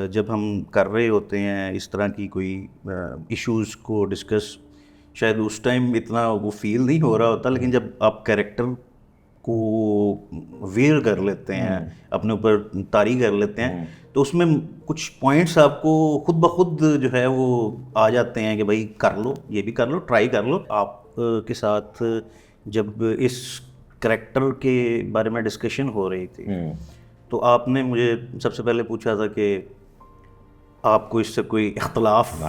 जब हम कर रहे होते हैं इस तरह की कोई इश्यूज़ को डिस्कस, शायद उस टाइम इतना वो फील नहीं हो रहा होता, लेकिन जब आप कैरेक्टर को वेयर कर लेते हैं, अपने ऊपर तारी कर लेते हैं, तो उसमें कुछ पॉइंट्स आपको खुद ब खुद जो है वो आ जाते हैं कि भाई कर लो, ये भी कर लो, ट्राई कर लो। आप के साथ जब इस करेक्टर के बारे में डिस्कशन हो रही थी, तो आपने मुझे सबसे पहले पूछा था कि आपको इससे कोई इख्तलाफ।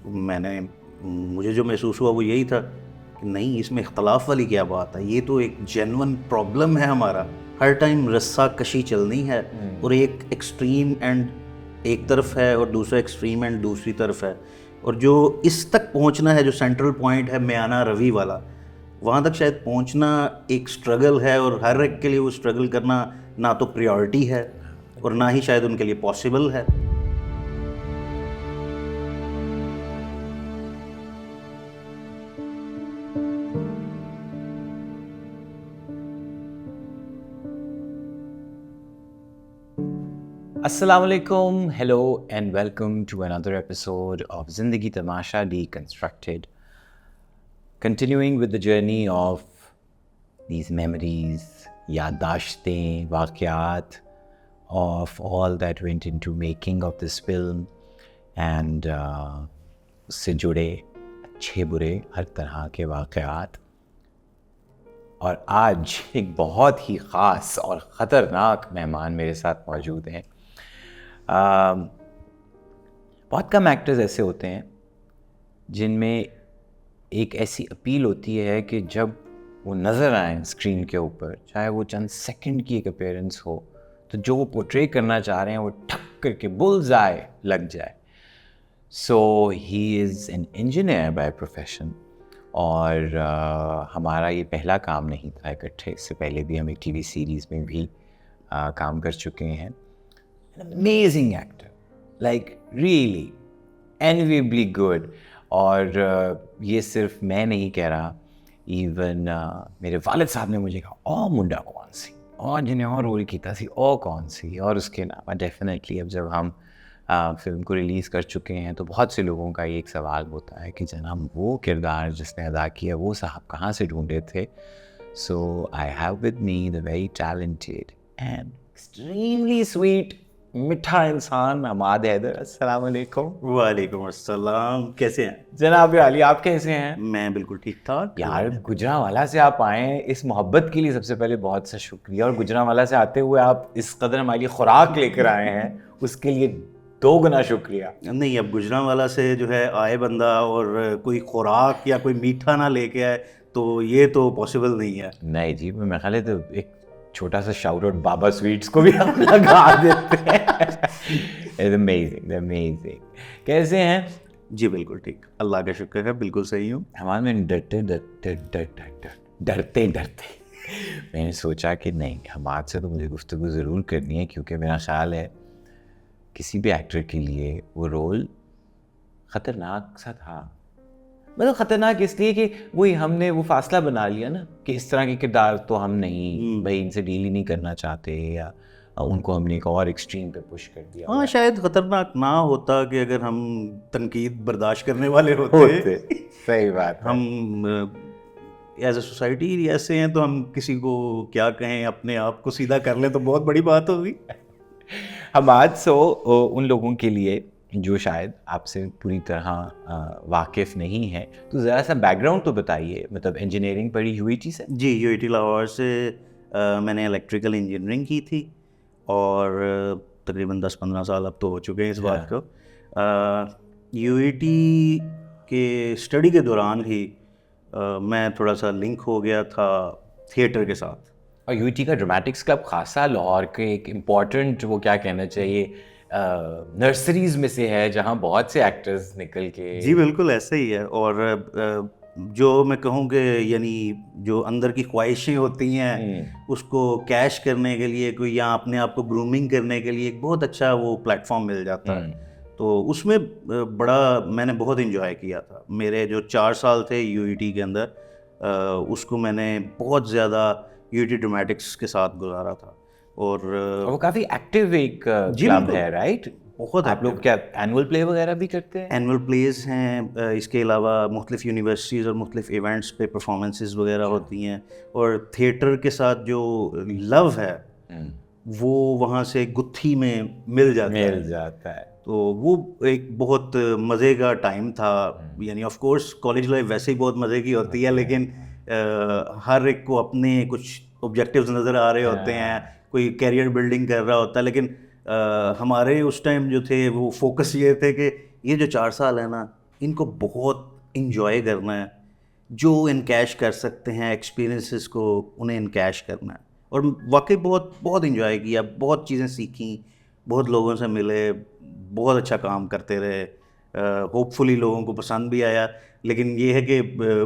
मैंने मुझे जो महसूस हुआ वो यही था कि नहीं, इसमें इख्तलाफ वाली क्या बात है, ये तो एक जेन्युइन प्रॉब्लम है हमारा। हर टाइम रस्सा कशी चलनी है, और एक एक्सट्रीम एंड एक तरफ है और दूसरा एक्सट्रीम एंड दूसरी तरफ है, और जो इस तक पहुंचना है, जो सेंट्रल पॉइंट है म्याना रवि वाला, वहाँ तक शायद पहुंचना एक स्ट्रगल है, और हर एक के लिए वो स्ट्रगल करना ना तो प्रायोरिटी है और ना ही शायद उनके लिए पॉसिबल है। Assalamualaikum, hello and welcome to another episode of Zindagi Tamasha Deconstructed. Continuing with the journey of these memories, yadashtein, waqiyat of all that went into making of this film and उससे जुड़े अच्छे बुरे हर तरह के वाक़यात। और आज एक बहुत ही ख़ास और ख़तरनाक मेहमान मेरे साथ मौजूद हैं। बहुत कम एक्टर्स ऐसे होते हैं जिनमें एक ऐसी अपील होती है कि जब वो नज़र आए स्क्रीन के ऊपर, चाहे वो चंद सेकंड की एक अपीयरेंस हो, तो जो वो पोर्ट्रे करना चाह रहे हैं वो ठक करके बुल्स आए लग जाए। So he is an engineer by profession, और हमारा ये पहला काम नहीं था इकट्ठे, इससे पहले भी हम एक टीवी सीरीज़ में भी काम कर चुके हैं। Amazing actor, like really enviably good. और ये सिर्फ मैं नहीं कह रहा, इवन मेरे वालिद साहब ने मुझे कहा ओ मुंडा कौन सी, और जिन्हें और रोल किया सी ओ कौन सी। और उसके अलावा डेफिनेटली अब जब हम फिल्म को रिलीज़ कर चुके हैं तो बहुत से लोगों का ये एक सवाल होता है कि जनाब वो किरदार जिसने अदा किया वो साहब कहाँ से ढूंढे थे। So I have with me the very talented and extremely sweet मिठा इंसान हमाद हैदर। अस्सलाम वालेकुम। वालेकुम अस्सलाम, कैसे हैं जनाब अली, आप कैसे हैं? मैं बिल्कुल ठीक ठाक यार, गुजरांवाला से आप आए, इस मोहब्बत के लिए सबसे पहले बहुत सा शुक्रिया। और गुजरांवाला से आते हुए आप इस कदर हमारी खुराक लेकर आए हैं, उसके लिए दो गुना शुक्रिया। नहीं, अब गुजरांवाला से जो है आए बंदा और कोई खुराक या कोई मीठा ना लेके आए तो ये तो पॉसिबल नहीं है। नहीं जी, मैं ख्याल है तो एक छोटा सा शाउट आउट बाबा स्वीट्स को भी हम लगा देते हैं। Amazing amazing. कैसे हैं? जी बिल्कुल ठीक, अल्लाह का शुक्र है, बिल्कुल सही हूँ। हमारे में डरते मैंने सोचा कि नहीं, हमारे से तो मुझे गुफ्तगू ज़रूर करनी है, क्योंकि मेरा ख्याल है किसी भी एक्टर के लिए वो रोल ख़तरनाक सा था। मतलब ख़तरनाक इसलिए कि वही हमने वो फासला बना लिया ना कि इस तरह के किरदार तो हम नहीं, भाई इनसे डील ही नहीं करना चाहते, या उनको हमने एक और एक्सट्रीम पे पुश कर दिया। हाँ, शायद ख़तरनाक ना होता कि अगर हम तनकीद बर्दाश्त करने वाले होते। सही बात। हम एज ए सोसाइटी ऐसे हैं तो हम किसी को क्या कहें, अपने आप को सीधा कर लें तो बहुत बड़ी बात होगी। हम आज उन लोगों के लिए जो शायद आपसे पूरी तरह वाकिफ़ नहीं है, तो ज़रा सा बैकग्राउंड तो बताइए। मतलब इंजीनियरिंग पढ़ी यूईटी से? जी, यूईटी लाहौर से मैंने इलेक्ट्रिकल इंजीनियरिंग की थी, और तकरीबन 10-15 साल अब तो हो चुके हैं इस बात को। यूईटी के स्टडी के दौरान ही मैं थोड़ा सा लिंक हो गया था थिएटर के साथ। और यूईटी का ड्रामेटिक्स क्लब खासा लाहौर के एक इम्पॉर्टेंट, वो क्या कहना चाहिए, नर्सरीज में से है जहाँ बहुत से एक्टर्स निकल के। जी बिल्कुल ऐसा ही है। और जो मैं कहूँ कि यानी जो अंदर की ख्वाहिशें होती हैं उसको कैश करने के लिए कोई, या अपने आप को ग्रूमिंग करने के लिए एक बहुत अच्छा वो प्लेटफॉर्म मिल जाता है। तो उसमें बड़ा मैंने बहुत इन्जॉय किया था। मेरे जो 4 साल थे यूईटी के अंदर, उसको मैंने बहुत ज़्यादा यूईटी ड्रामेटिक्स के साथ गुजारा था। और वो काफ़ी एक्टिव एक जी, क्लब बिल्कुल। है, राइट? बहुत आप लोग क्या एनुअल प्ले वगैरह भी करते हैं? एनुअल प्लेज हैं, इसके अलावा मुख्तलिफ यूनिवर्सिटीज़ और मुख्तलिफ इवेंट्स पे परफॉर्मेंसेस वगैरह होती हैं, और थिएटर के साथ जो लव है वो वहाँ से गुत्थी में मिल जाता है। मिल जाता है। तो वो एक बहुत मज़े का टाइम था। यानी ऑफ कोर्स कॉलेज लाइफ वैसे ही बहुत मज़े की होती है, लेकिन हर एक को अपने कुछ ऑब्जेक्टिव्स नज़र आ रहे होते हैं, कोई कैरियर बिल्डिंग कर रहा होता है, लेकिन हमारे उस टाइम जो थे वो फोकस ये थे कि ये जो 4 साल है ना, इनको बहुत इंजॉय करना है, जो इनकैश कर सकते हैं एक्सपीरियंसेस को उन्हें इनकैश करना है। और वाकई बहुत बहुत इंजॉय किया, बहुत चीज़ें सीखी, बहुत लोगों से मिले, बहुत अच्छा काम करते रहे। होपफुली लोगों को पसंद भी आया, लेकिन ये है कि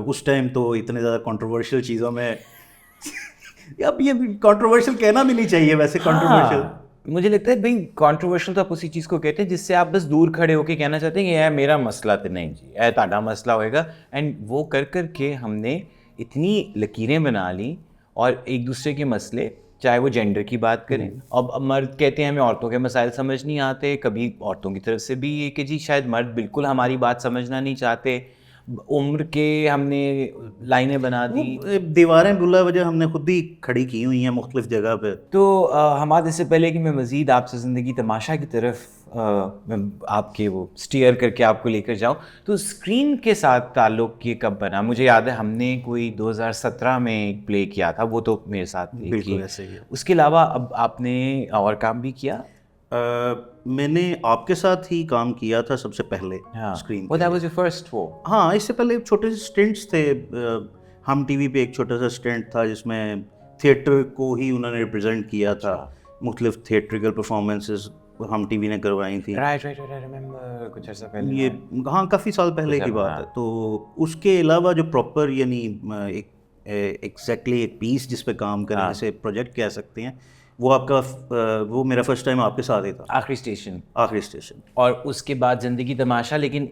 उस टाइम तो इतने ज़्यादा कंट्रोवर्शियल चीज़ों में अब ये कंट्रोवर्शियल कहना भी नहीं चाहिए वैसे, कंट्रोवर्शियल। हाँ, मुझे लगता है भाई कंट्रोवर्शियल तो आप उसी चीज़ को कहते हैं जिससे आप बस दूर खड़े होकर कहना चाहते हैं कि यह मेरा मसला तो नहीं जी, यह ताड़ा मसला होएगा। एंड वो कर कर के हमने इतनी लकीरें बना ली, और एक दूसरे के मसले, चाहे वो जेंडर की बात करें, अब मर्द कहते हैं हमें औरतों के मसाइल समझ नहीं आते, कभी औरतों की तरफ से भी ये कि जी शायद मर्द बिल्कुल हमारी बात समझना नहीं चाहते, उम्र के हमने लाइनें बना दी। दीवारें बुला वजह हमने खुद ही खड़ी की हुई हैं मुख्तलिफ जगह पे। तो हमारे इससे पहले कि मैं मज़ीद आपसे ज़िंदगी तमाशा की तरफ मैं आपके वो स्टीयर करके आपको लेकर जाऊं, तो स्क्रीन के साथ ताल्लुक़ ये कब बना? मुझे याद है हमने कोई 2017 में एक प्ले किया था, वो तो मेरे साथ एक बिल्कुल ही। ऐसे ही है। उसके अलावा अब आपने और काम भी किया? मैंने आपके साथ ही काम किया था सबसे पहले स्क्रीन वो पे। दैट वाज योर फर्स्ट वो? हाँ, इससे पहले छोटे से स्टिंट्स थे। हम टीवी पे एक छोटा सा स्टिंट था जिसमें थिएटर को ही उन्होंने रिप्रेजेंट किया था। मुख्तलिफ थिएट्रिकल परफॉर्मेंसेस हम टीवी ने करवाई थी। राइट राइट राइट, रिमेंबर कुछ अर्सा पहले। ये हाँ, काफ़ी साल पहले की बात है। तो उसके अलावा जो प्रॉपर यानी एक एग्जैक्टली एक पीस जिस पे काम करें, जैसे प्रोजेक्ट कह सकते हैं, वो आपका वो मेरा फर्स्ट टाइम आपके साथ ही था। आखिरी स्टेशन। आखिरी स्टेशन। और उसके बाद ज़िंदगी तमाशा, लेकिन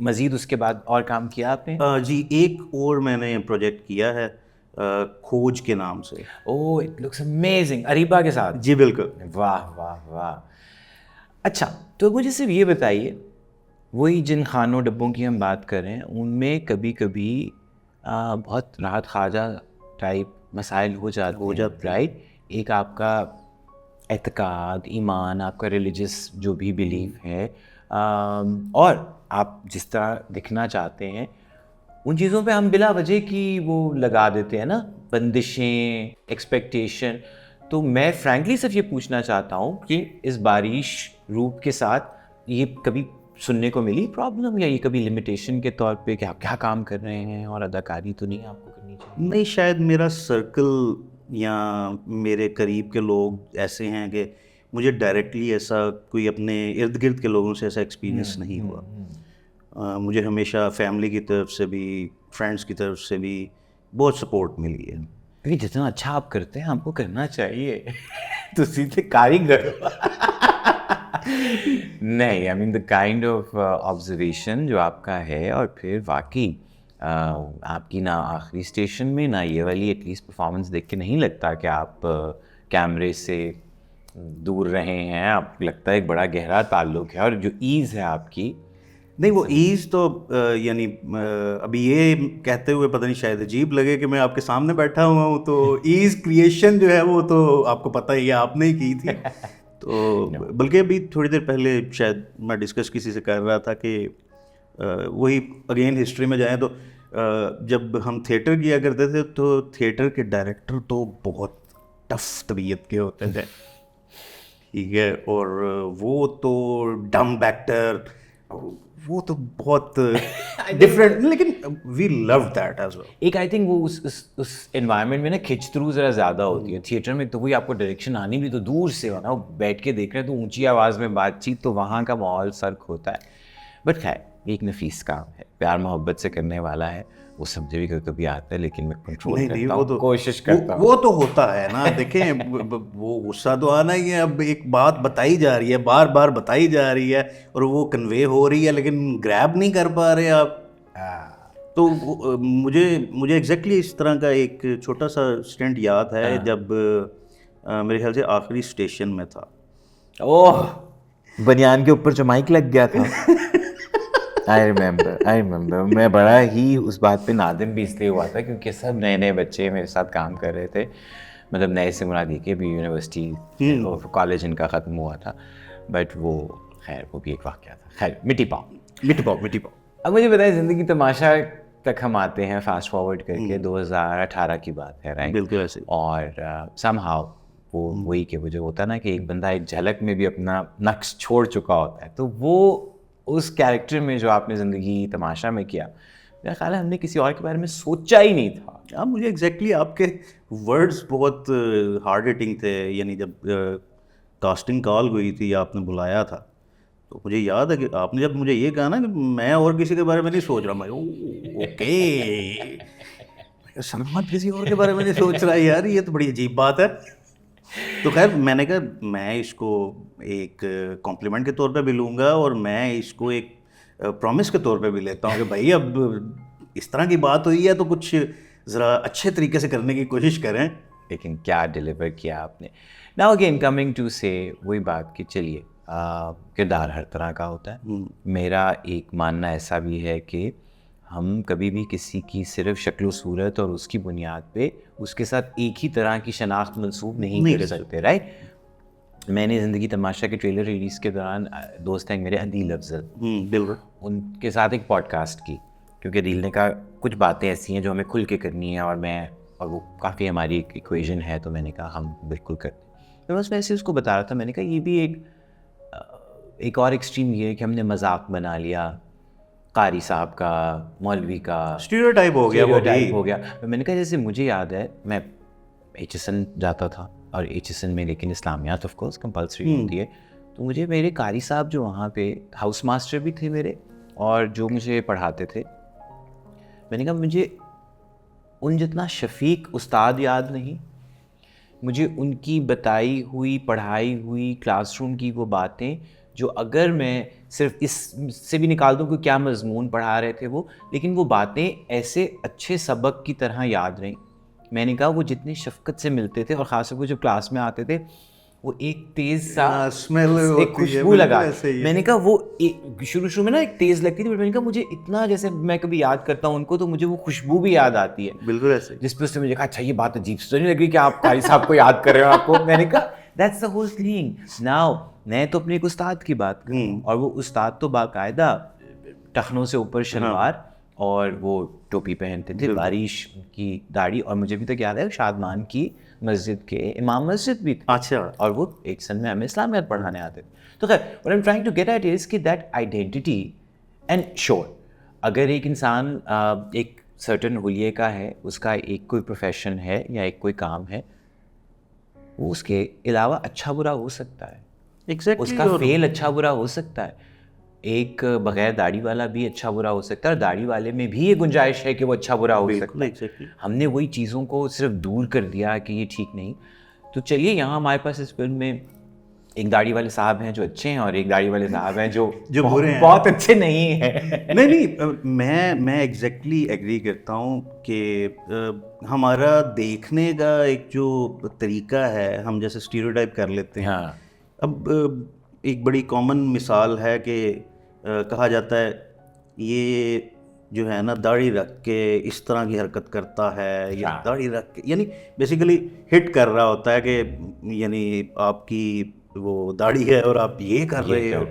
मज़ीद उसके बाद और काम किया आपने? जी, एक और मैंने प्रोजेक्ट किया है खोज के नाम से। ओह, इट लुक्स अमेजिंग, अरीबा के साथ। जी बिल्कुल। वाह वाह वाह। अच्छा, तो मुझे सिर्फ ये बताइए, वही जिन खानों डब्बों की हम बात कर रहे हैं, उनमें कभी कभी बहुत राहत ख्वाजा टाइप मसाइल हो जाते हैं, राइट? एक आपका एतकाद, ईमान, आपका रिलीजियस जो भी बिलीफ है, और आप जिस तरह दिखना चाहते हैं, उन चीज़ों पे हम बिला वजह की वो लगा देते हैं ना, बंदिशें, एक्सपेक्टेशन। तो मैं फ्रैंकली सिर्फ ये पूछना चाहता हूँ कि इस बारिश रूप के साथ ये कभी सुनने को मिली प्रॉब्लम, या ये कभी लिमिटेशन के तौर पे कि आप क्या काम कर रहे हैं और अदाकारी तो नहीं आपको करनी चाहिए? नहीं, शायद मेरा सर्कल या मेरे करीब के लोग ऐसे हैं कि मुझे डायरेक्टली ऐसा कोई अपने इर्द गिर्द के लोगों से ऐसा एक्सपीरियंस नहीं हुआ। मुझे हमेशा फैमिली की तरफ से भी, फ्रेंड्स की तरफ से भी बहुत सपोर्ट मिली है। क्योंकि जितना अच्छा आप करते हैं हमको करना चाहिए। तो सीधे कारीगर हो। नहीं, I mean the kind of observation जो आपका है, और फिर वाकई आपकी ना आखिरी स्टेशन में ना ये वाली एटलीस्ट परफॉर्मेंस देख के नहीं लगता कि आप कैमरे से दूर रहे हैं। आप लगता है एक बड़ा गहरा ताल्लुक है, और जो ईज़ है आपकी। नहीं, वो ईज़ तो यानी अभी ये कहते हुए पता नहीं शायद अजीब लगे कि मैं आपके सामने बैठा हुआ हूँ, तो ईज़ क्रिएशन जो है वो तो आपको पता ही है, आपने ही की थी। तो बल्कि अभी थोड़ी देर पहले शायद मैं डिस्कस किसी से कर रहा था कि वही अगेन हिस्ट्री में जाएं तो जब हम थिएटर किया करते थे तो थिएटर के डायरेक्टर तो बहुत टफ तबीयत के होते थे, ठीक है, और वो तो डम्ब एक्टर, वो तो बहुत डिफरेंट, लेकिन we love that as well. एक आई थिंक वो उस एनवायरनमेंट में ना खिंच थ्रू ज़रा ज़्यादा होती है। थिएटर में तो वही आपको डायरेक्शन आनी भी तो दूर से हो ना, वो बैठ के देख रहे हैं तो ऊंची आवाज़ में बातचीत, तो वहाँ का माहौल सर्क होता है। बट खैर, एक नफीस काम है, प्यार मोहब्बत से करने वाला है, वो समझे भी कभी आता है, लेकिन मैं कंट्रोल करता हूँ, तो कोशिश करता हूँ। वो तो होता है ना, देखें वो गुस्सा तो आना ही है। अब एक बात बताई जा रही है, बार बार बताई जा रही है, और वो कन्वे हो रही है, लेकिन ग्रैब नहीं कर पा रहे आप। तो मुझे एग्जैक्टली इस तरह का एक छोटा सा स्टंट याद है। जब मेरे ख्याल से आखिरी स्टेशन में था। ओह, बनियान के ऊपर जो माइक लग गया था। आई रिमेम्बर मैं बड़ा ही उस बात पे नादिम भी इसलिए हुआ था क्योंकि सब नए नए बच्चे मेरे साथ काम कर रहे थे, मतलब नए से मुराद के अभी यूनिवर्सिटी और कॉलेज इनका ख़त्म हुआ था, बट वो खैर वो भी एक वाक़या था। खैर मिट्टी पाओ। अब मुझे बताइए, ज़िंदगी तमाशा तक हम आते हैं फास्ट फॉरवर्ड करके 2018 की बात है, राइट? बिल्कुल ऐसे। और समहाउ वो वही कि वो जो होता है ना कि एक बंदा एक झलक में भी अपना नक्श छोड़ चुका होता है, तो वो उस कैरेक्टर में जो आपने ज़िंदगी तमाशा में किया, मेरा ख्याल है हमने किसी और के बारे में सोचा ही नहीं था। हाँ, मुझे एग्जैक्टली आपके वर्ड्स बहुत हार्ड हिटिंग थे। यानी जब कास्टिंग कॉल हुई थी, आपने बुलाया था, तो मुझे याद है कि आपने जब मुझे ये कहा ना कि मैं और किसी के बारे में नहीं सोच रहा, मैं ओके सलमान किसी और के बारे में नहीं सोच रहा, यार ये तो बड़ी अजीब बात है। तो खैर मैंने कहा मैं इसको एक कॉम्प्लीमेंट के तौर पे भी लूँगा और मैं इसको एक प्रॉमिस के तौर पे भी लेता हूँ कि भाई अब इस तरह की बात हुई है तो कुछ ज़रा अच्छे तरीके से करने की कोशिश करें। लेकिन क्या डिलीवर किया आपने। नाउ अगेन कमिंग टू से वही बात कि चलिए किरदार हर तरह का होता है। मेरा एक मानना ऐसा भी है कि हम कभी भी किसी की सिर्फ शक्ल सूरत और उसकी बुनियाद पे उसके साथ एक ही तरह की शनाख्त मंसूब नहीं कर सकते, राइट? मैंने ज़िंदगी तमाशा के ट्रेलर रिलीज़ के दौरान दोस्त हैं मेरे अदील अफजल, बिल्कुल उनके साथ एक पॉडकास्ट की, क्योंकि अदील ने कहा कुछ बातें ऐसी हैं जो हमें खुल के करनी है और वो काफ़ी हमारी एक इक्वेशन है, तो मैंने कहा हम बिल्कुल करते हैं। तो बस वैसे उसको बता रहा था, मैंने कहा ये भी एक और एक्सट्रीम ये है कि हमने मजाक बना लिया कारी साहब का, मौलवी का, स्टीरियोटाइप हो गया। तो मैंने कहा जैसे मुझे याद है मैं HSN जाता था, और HSN में लेकिन इस्लामियात ऑफ कोर्स कंपलसरी होती है, तो मुझे मेरे कारी साहब जो वहाँ पे हाउस मास्टर भी थे मेरे और जो मुझे पढ़ाते थे, मैंने कहा मुझे उन जितना शफीक उस्ताद याद नहीं, मुझे उनकी बताई हुई पढ़ाई हुई क्लासरूम की वो बातें जो अगर मैं सिर्फ इससे भी निकाल दूँ कि क्या मजमून पढ़ा रहे थे वो, लेकिन वो बातें ऐसे अच्छे सबक की तरह याद रहीं। मैंने कहा वो जितनी शफकत से मिलते थे और ख़ास तौर पर जब क्लास में आते थे वो एक तेज़ सा स्मेल, एक खुशबू लगा। मैंने कहा वो शुरू में ना एक तेज़ लगती थी, बट मैंने कहा मुझे इतना, जैसे मैं कभी याद करता हूँ उनको तो मुझे वो खुशबू भी याद आती है, बिल्कुल ऐसे, जिस पे उसने मुझे कहा अच्छा ये बात अजीब से नहीं लग रही कि आप कारी साहब को याद कर रहे हो आपको। मैंने कहा that's the whole thing. Now मैं तो अपने एक उस्ताद की बात कर रहा हूँ, और वो उस्ताद तो बाकायदा टखनों से ऊपर शलवार और वो टोपी पहनते थे, बारिश की दाढ़ी, और मुझे भी तक याद है शादमान की मस्जिद के इमाम मस्जिद भी थे। अच्छा, और वो HSN में हमें इस्लामियात पढ़ाने आते थे। तो खैर what I am trying to get at is कि दैट आइडेंटिटी एंड श्योर, अगर एक इंसान एक सर्टन हुलिये का है, उसका एक कोई प्रोफेशन है या एक कोई काम है, वो उसके अलावा अच्छा बुरा हो सकता है, एग्जैक्टली, उसका फेल अच्छा बुरा हो सकता है, एक बगैर दाढ़ी वाला भी अच्छा बुरा हो सकता है, और दाढ़ी वाले में भी ये गुंजाइश है कि वो अच्छा बुरा हो सकता है। exactly. हमने वही चीज़ों को सिर्फ दूर कर दिया कि ये ठीक नहीं। तो चलिए यहाँ हमारे पास इस फिल्म में एक दाढ़ी वाले साहब हैं जो अच्छे हैं और एक दाढ़ी वाले साहब हैं जो बुरे हैं, बहुत अच्छे नहीं हैं। नहीं, मैं एग्जैक्टली एग्री करता हूँ कि हमारा देखने का एक जो तरीका है, हम जैसे स्टीरियोटाइप कर लेते हैं। हाँ। अब एक बड़ी कॉमन मिसाल है कि कहा जाता है ये जो है ना दाढ़ी रख के इस तरह की हरकत करता है, या दाढ़ी रख के, यानी बेसिकली हिट कर रहा होता है कि यानी आपकी वो दाढ़ी है और आप ये कर रहे हो।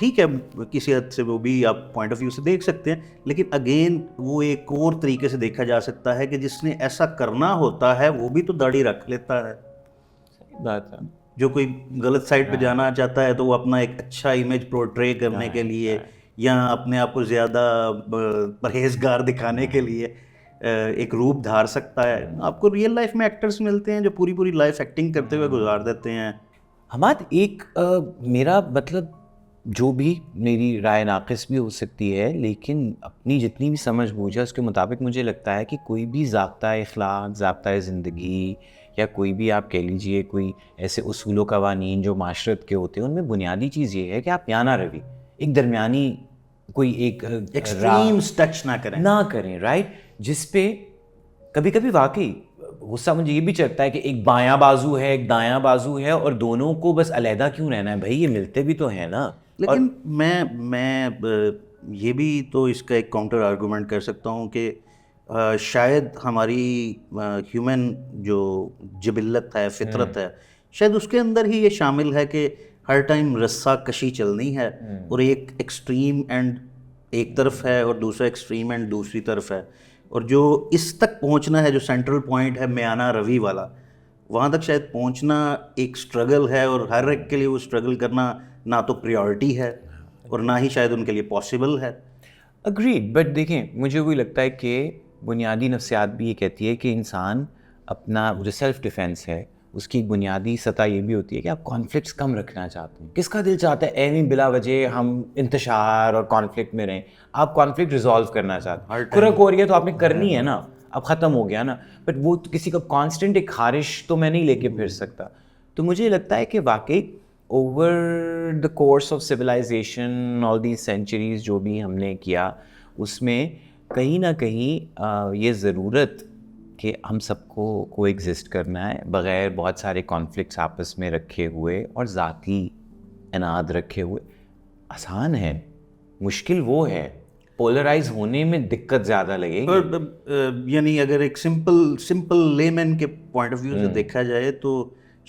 ठीक है, किसी हद से वो भी आप पॉइंट ऑफ व्यू से देख सकते हैं, लेकिन अगेन वो एक और तरीके से देखा जा सकता है कि जिसने ऐसा करना होता है वो भी तो दाढ़ी रख लेता है। सही बात है। जो कोई गलत साइड पे जाना चाहता है तो वो अपना एक अच्छा इमेज पोर्ट्रे करने के लिए या अपने आप को ज़्यादा परहेजगार दिखाने के लिए एक रूप धार सकता है। आपको रियल लाइफ में एक्टर्स मिलते हैं जो पूरी पूरी लाइफ एक्टिंग करते हुए गुजार देते हैं। हमाद एक मेरा मतलब जो भी मेरी राय नाक़िस भी हो सकती है, लेकिन अपनी जितनी भी समझ बूझ है उसके मुताबिक मुझे लगता है कि कोई भी ज़ाब्ता इख़लाक़, ज़ाब्ता ज़िंदगी, या कोई भी आप कह लीजिए कोई ऐसे उसूल कवानीन जो माशरत के होते हैं, उनमें बुनियादी चीज़ ये है कि आप या ना रवि एक दरमियानी कोई एक एक्सट्रीम टच ना करें, राइट, जिस पे कभी कभी वाकई गुस्सा मुझे ये भी चलता है कि एक बायां बाजू है, एक दायां बाजू है, और दोनों को बस अलहदा क्यों रहना है भाई, ये मिलते भी तो है ना। लेकिन ये भी तो इसका एक काउंटर आर्गूमेंट कर सकता हूँ कि शायद हमारी ह्यूमन जो जिबिल्लत है, फितरत है, शायद उसके अंदर ही ये शामिल है कि हर टाइम रस्सा कशी चलनी है, और एक एक्सट्रीम एंड एक तरफ है और दूसरा एक्सट्रीम एंड दूसरी तरफ है, और जो इस तक पहुंचना है, जो सेंट्रल पॉइंट है म्याना रवि वाला, वहाँ तक शायद पहुंचना एक स्ट्रगल है, और हर एक के लिए वो स्ट्रगल करना ना तो प्रायोरिटी है और ना ही शायद उनके लिए पॉसिबल है। अग्रीड, बट देखें मुझे वही लगता है कि बुनियादी नफ्सियात भी ये कहती है कि इंसान अपना जो सेल्फ डिफेंस है उसकी एक बुनियादी सतह ये भी होती है कि आप कॉन्फ्लिक्ट्स कम रखना चाहते हैं। किसका दिल चाहता है एवं बिला वजह हम इंतशार और कॉन्फ्लिक्ट में रहें? आप कॉन्फ्लिक्ट रिजॉल्व करना चाहते हैं। खुरक हो रही है तो आपने करनी है ना, अब ख़त्म हो गया ना, बट वो तो किसी का कांस्टेंट एक खारिश तो मैं नहीं लेके फिर सकता। तो मुझे लगता है कि वाकई over the course of civilization all the centuries जो भी हमने किया, उसमें कहीं ना कहीं ये ज़रूरत कि हम सबको कोएग्जिस्ट करना है बग़ैर बहुत सारे कॉन्फ्लिक्ट्स आपस में रखे हुए और ज़ाती अनाद रखे हुए आसान है। मुश्किल वो है, पोलराइज होने में दिक्कत ज़्यादा लगेगी। और यानी अगर एक सिंपल लेमैन के पॉइंट ऑफ व्यू से देखा जाए तो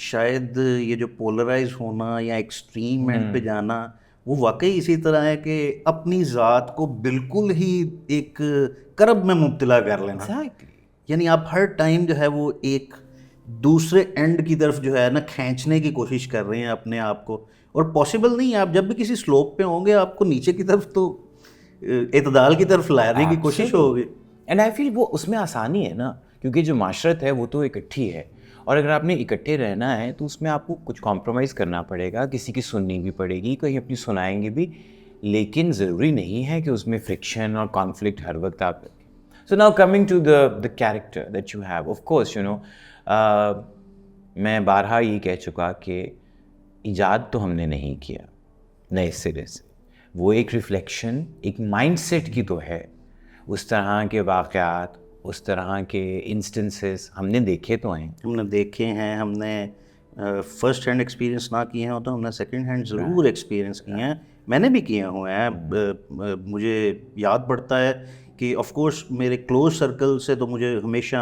शायद ये जो पोलराइज होना या एक्सट्रीम एंड पे जाना वो वाकई इसी तरह है कि अपनी ज़ात को बिल्कुल ही एक करब में मुब्तला कर लेना। Exactly. यानी आप हर टाइम जो है वो एक दूसरे एंड की तरफ जो है ना खींचने की कोशिश कर रहे हैं अपने आप को, और पॉसिबल नहीं है। आप जब भी किसी स्लोप पे होंगे आपको नीचे की तरफ तो इतदाल की तरफ लाने की कोशिश होगी। एंड आई फील वो उसमें आसानी है ना, क्योंकि जो माशरत है वो तो इकट्ठी है, और अगर आपने इकट्ठे रहना है तो उसमें आपको कुछ कॉम्प्रोमाइज़ करना पड़ेगा, किसी की सुननी भी पड़ेगी, कहीं अपनी सुनाएंगे भी, लेकिन ज़रूरी नहीं है कि उसमें फ्रिक्शन और कॉन्फ्लिक्ट हर वक्त आप। So now coming to the character that you have, of course, you know, मैं बारहा ये कह चुका कि इजाद तो हमने नहीं किया नए सिरे से, वो एक रिफ्लेक्शन एक माइंडसेट की तो है। उस तरह के वाक़यात, उस तरह के इंस्टेंसेस हमने देखे तो हैं, हमने फर्स्ट हैंड एक्सपीरियंस ना किए हैं तो हमने सेकंड हैंड ज़रूर एक्सपीरियंस किए हैं। मैंने भी किए हुए हैं। मुझे याद पड़ता है कि ऑफ कोर्स मेरे क्लोज सर्कल से तो मुझे हमेशा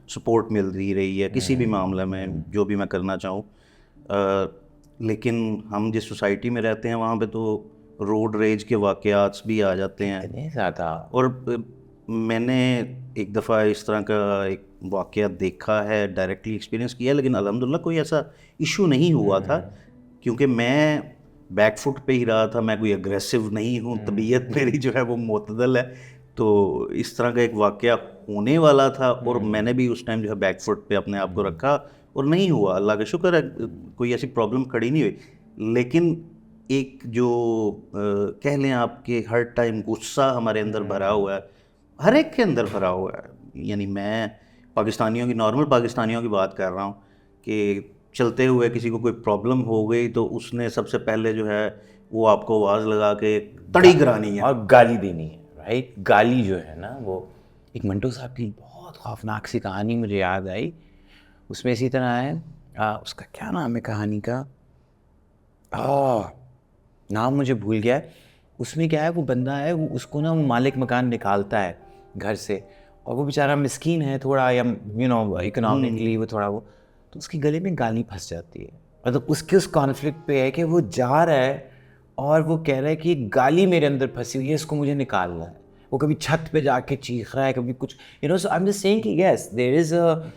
सपोर्ट मिलती रही है किसी भी मामले में जो भी मैं करना चाहूँ, लेकिन हम जिस सोसाइटी में रहते हैं वहाँ पे तो रोड रेज के वाक़यात भी आ जाते हैं इतने ज़्यादा। और मैंने एक दफ़ा इस तरह का एक वाक़या देखा है, डायरेक्टली एक्सपीरियंस किया, लेकिन अल्हम्दुलिल्लाह कोई ऐसा इशू नहीं हुआ था क्योंकि मैं बैक फुट पे ही रहा था। मैं कोई अग्रेसिव नहीं हूँ, तबीयत मेरी जो है वो मुतदल है। तो इस तरह का एक वाक़या होने वाला था और मैंने भी उस टाइम जो है बैक फुट पे अपने आप को रखा और नहीं हुआ, अल्लाह का शुक्र है, कोई ऐसी प्रॉब्लम खड़ी नहीं हुई। लेकिन एक जो कह लें आपके हर टाइम गुस्सा हमारे अंदर भरा हुआ है, हर एक के अंदर भरा हुआ है। यानी मैं पाकिस्तानियों की, नॉर्मल पाकिस्तानियों की बात कर रहा हूँ कि चलते हुए किसी को कोई प्रॉब्लम हो गई तो उसने सबसे पहले जो है वो आपको आवाज़ लगा के तड़ी करानी है और गाली देनी है, राइट। गाली जो है ना, वो एक मंटो साहब की बहुत खौफनाक सी कहानी मुझे याद आई। उसमें इसी तरह है, उसका क्या नाम है कहानी का, नाम मुझे भूल गया है। उसमें क्या है, वो बंदा है, वो उसको ना वो मालिक मकान निकालता है घर से, और वो बेचारा मिस्कीन है थोड़ा, या यू नो इकोनॉमिकली वो थोड़ा वो, तो उसके गले में गाली फंस जाती है। मतलब उसके उस कॉन्फ्लिक्ट पे है कि वो जा रहा है और वो कह रहा है कि गाली मेरे अंदर फंसी हुई है, इसको मुझे निकालना है। वो कभी छत पे जाके चीख रहा है, कभी कुछ, you know. So I am just saying कि yes there is a,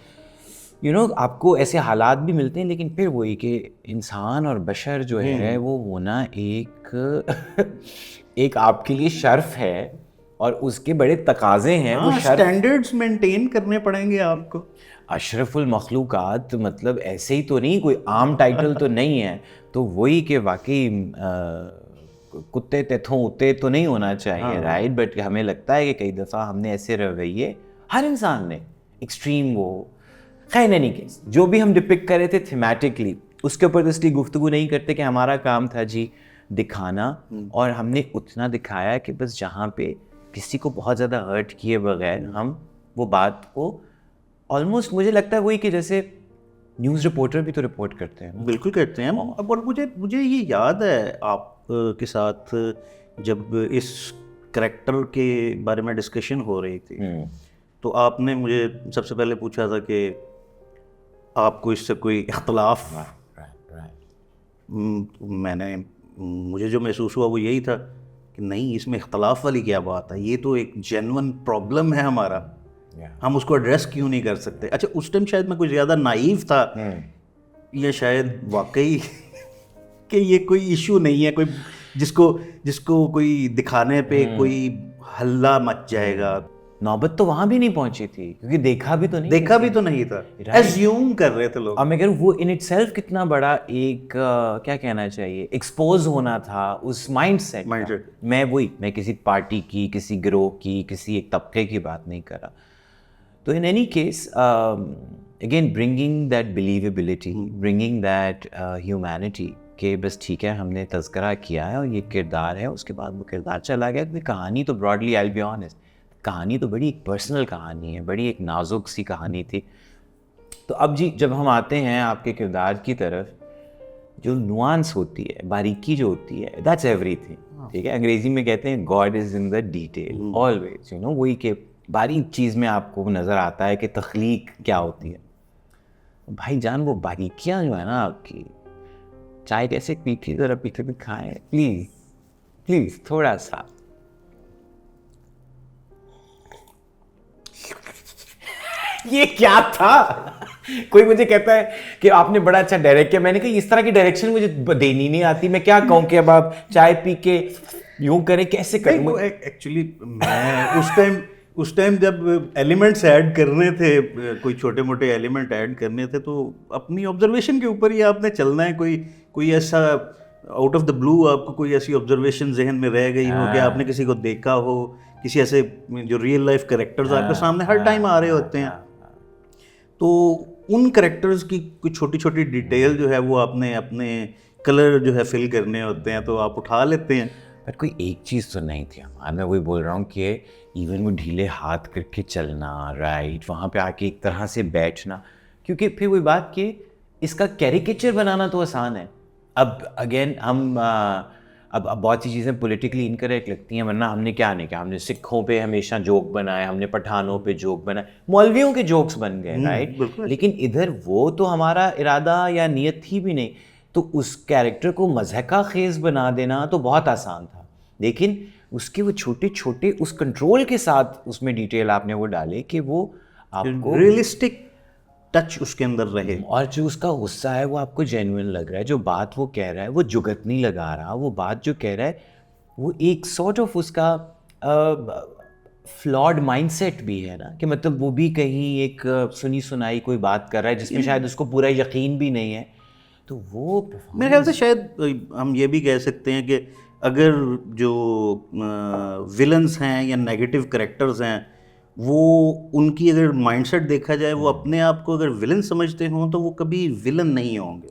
you know, आपको ऐसे हालात भी मिलते हैं, लेकिन फिर वही कि इंसान और बशर जो है वो होना एक आपके लिए शर्फ है और उसके बड़े तकाजे हैं। वो स्टैंडर्ड्स मेंटेन करने पड़ेंगे आपको। अशरफुल मखलूकात मतलब ऐसे ही तो नहीं, कोई आम टाइटल तो नहीं है। तो वही कि वाकई कुत्ते तेथों उते तो नहीं होना चाहिए, राइट। बट हमें लगता है कि कई दफ़ा हमने ऐसे रवैये, हर इंसान ने एक्सट्रीम, वो खैर नहीं केस जो भी हम डिपिक्ट कर रहे थे थीमेटिकली, उसके ऊपर तो इसलिए गुफ्तगू नहीं करते कि हमारा काम था जी दिखाना, और हमने उतना दिखाया कि बस जहाँ पे किसी को बहुत ज़्यादा हर्ट किए बगैर हम वो बात को ऑलमोस्ट मुझे लगता है वही कि जैसे न्यूज़ रिपोर्टर भी तो रिपोर्ट करते हैं। बिल्कुल करते हैं। और मुझे मुझे ये याद है आप के साथ जब इस करैक्टर के बारे में डिस्कशन हो रही थी, तो आपने मुझे सबसे पहले पूछा था कि आपको इससे कोई इख्तलाफ। मैंने मुझे जो महसूस हुआ वो यही था कि नहीं, इसमें इख्तलाफ वाली क्या बात है, ये तो एक जेन्युइन प्रॉब्लम है हमारा, हम उसको एड्रेस क्यों नहीं कर सकते। अच्छा, उस टाइम शायद मैं कुछ ज़्यादा नाइव था, या शायद वाकई कि ये कोई इशू नहीं है, कोई जिसको कोई दिखाने पे कोई हल्ला मच जाएगा। नौबत तो वहां भी नहीं पहुंची थी क्योंकि देखा भी तो नहीं था, एज्यूम कर रहे थे लोग। अब मैं कह रहा हूँ वो इन इटसेल्फ कितना बड़ा एक क्या कहना चाहिए, एक्सपोज होना था उस माइंडसेट। मैं किसी पार्टी की, किसी गिरोह की, किसी एक तबके की बात नहीं कर रहा। तो in any case again bringing that believability, bringing that humanity के बस ठीक है हमने तज़किरा किया है और ये किरदार है, उसके बाद वो किरदार चला गया। क्योंकि कहानी तो broadly I will be honest, कहानी तो बड़ी एक पर्सनल कहानी है, बड़ी एक नाजुक सी कहानी थी। तो अब जी जब हम आते हैं आपके किरदार की तरफ, जो नुआंस होती है, बारीकी जो होती है, दैट्स एवरीथिंग। ठीक है, अंग्रेजी में कहते हैं God is in the detail always, you know, वही के बारीक चीज़ में आपको नज़र आता है कि तख्लीक क्या होती है। भाईजान वो बारीकियाँ जो है ना आपकी, चाय कैसे पीती ज़रा पीते भी खाएं प्लीज़ प्लीज़, थोड़ा सा। ये क्या था? कोई मुझे कहता है कि आपने बड़ा अच्छा डायरेक्ट किया। मैंने कहा इस तरह की डायरेक्शन मुझे देनी नहीं आती, मैं क्या कहूँ कि अब आप चाय पी के यूं करें, कैसे करूँ? एक्चुअली मैं उस टाइम जब एलिमेंट्स ऐड करने थे, कोई छोटे मोटे एलिमेंट ऐड करने थे, तो अपनी ऑब्जर्वेशन के ऊपर ही आपने चलना है। कोई ऐसा आउट ऑफ द ब्लू आपको कोई ऐसी ऑब्जर्वेशन जहन में रह गई हो कि आपने किसी को देखा हो, किसी ऐसे जो रियल लाइफ कैरेक्टर्स आपके सामने हर टाइम आ रहे होते हैं, तो उन कैरेक्टर्स की कुछ छोटी छोटी डिटेल जो है वो आपने अपने कलर जो है फिल करने होते हैं, तो आप उठा लेते हैं। बट कोई एक चीज़ तो नहीं थी हमारा, मैं वही बोल रहा हूँ कि इवन वो ढीले हाथ करके चलना, राइट, वहाँ पे आके एक तरह से बैठना, क्योंकि फिर वही बात कि इसका कैरिकेचर बनाना तो आसान है। अब अगेन हम अब बहुत सी चीज़ें पॉलिटिकली इनकरेक्ट लगती हैं, वरना हमने क्या नहीं किया, हमने सिखों पे हमेशा जोक बनाए, हमने पठानों पे जोक बनाए, मौलवियों के जोक्स बन गए, राइट। लेकिन इधर वो तो हमारा इरादा या नीयत थी भी नहीं, तो उस कैरेक्टर को मज़हका खेज़ बना देना तो बहुत आसान था। लेकिन उसके वो छोटे छोटे उस कंट्रोल के साथ उसमें डिटेल आपने वो डाले कि वो आपको रियलिस्टिक टच उसके अंदर रहे, और जो उसका गुस्सा है वो आपको जेन्युइन लग रहा है, जो बात वो कह रहा है वो जुगत नहीं लगा रहा, वो बात जो कह रहा है वो एक सॉर्ट ऑफ उसका फ्लॉड माइंडसेट भी है ना, कि मतलब वो भी कहीं एक सुनी सुनाई कोई बात कर रहा है जिसमें शायद उसको पूरा यकीन भी नहीं है। तो वो मेरे ख्याल से शायद हम ये भी कह सकते हैं कि अगर जो विलन्स हैं या नेगेटिव कैरेक्टर्स हैं, वो उनकी अगर माइंडसेट देखा जाए, वो अपने आप को अगर विलन समझते हों तो वो कभी विलन नहीं होंगे,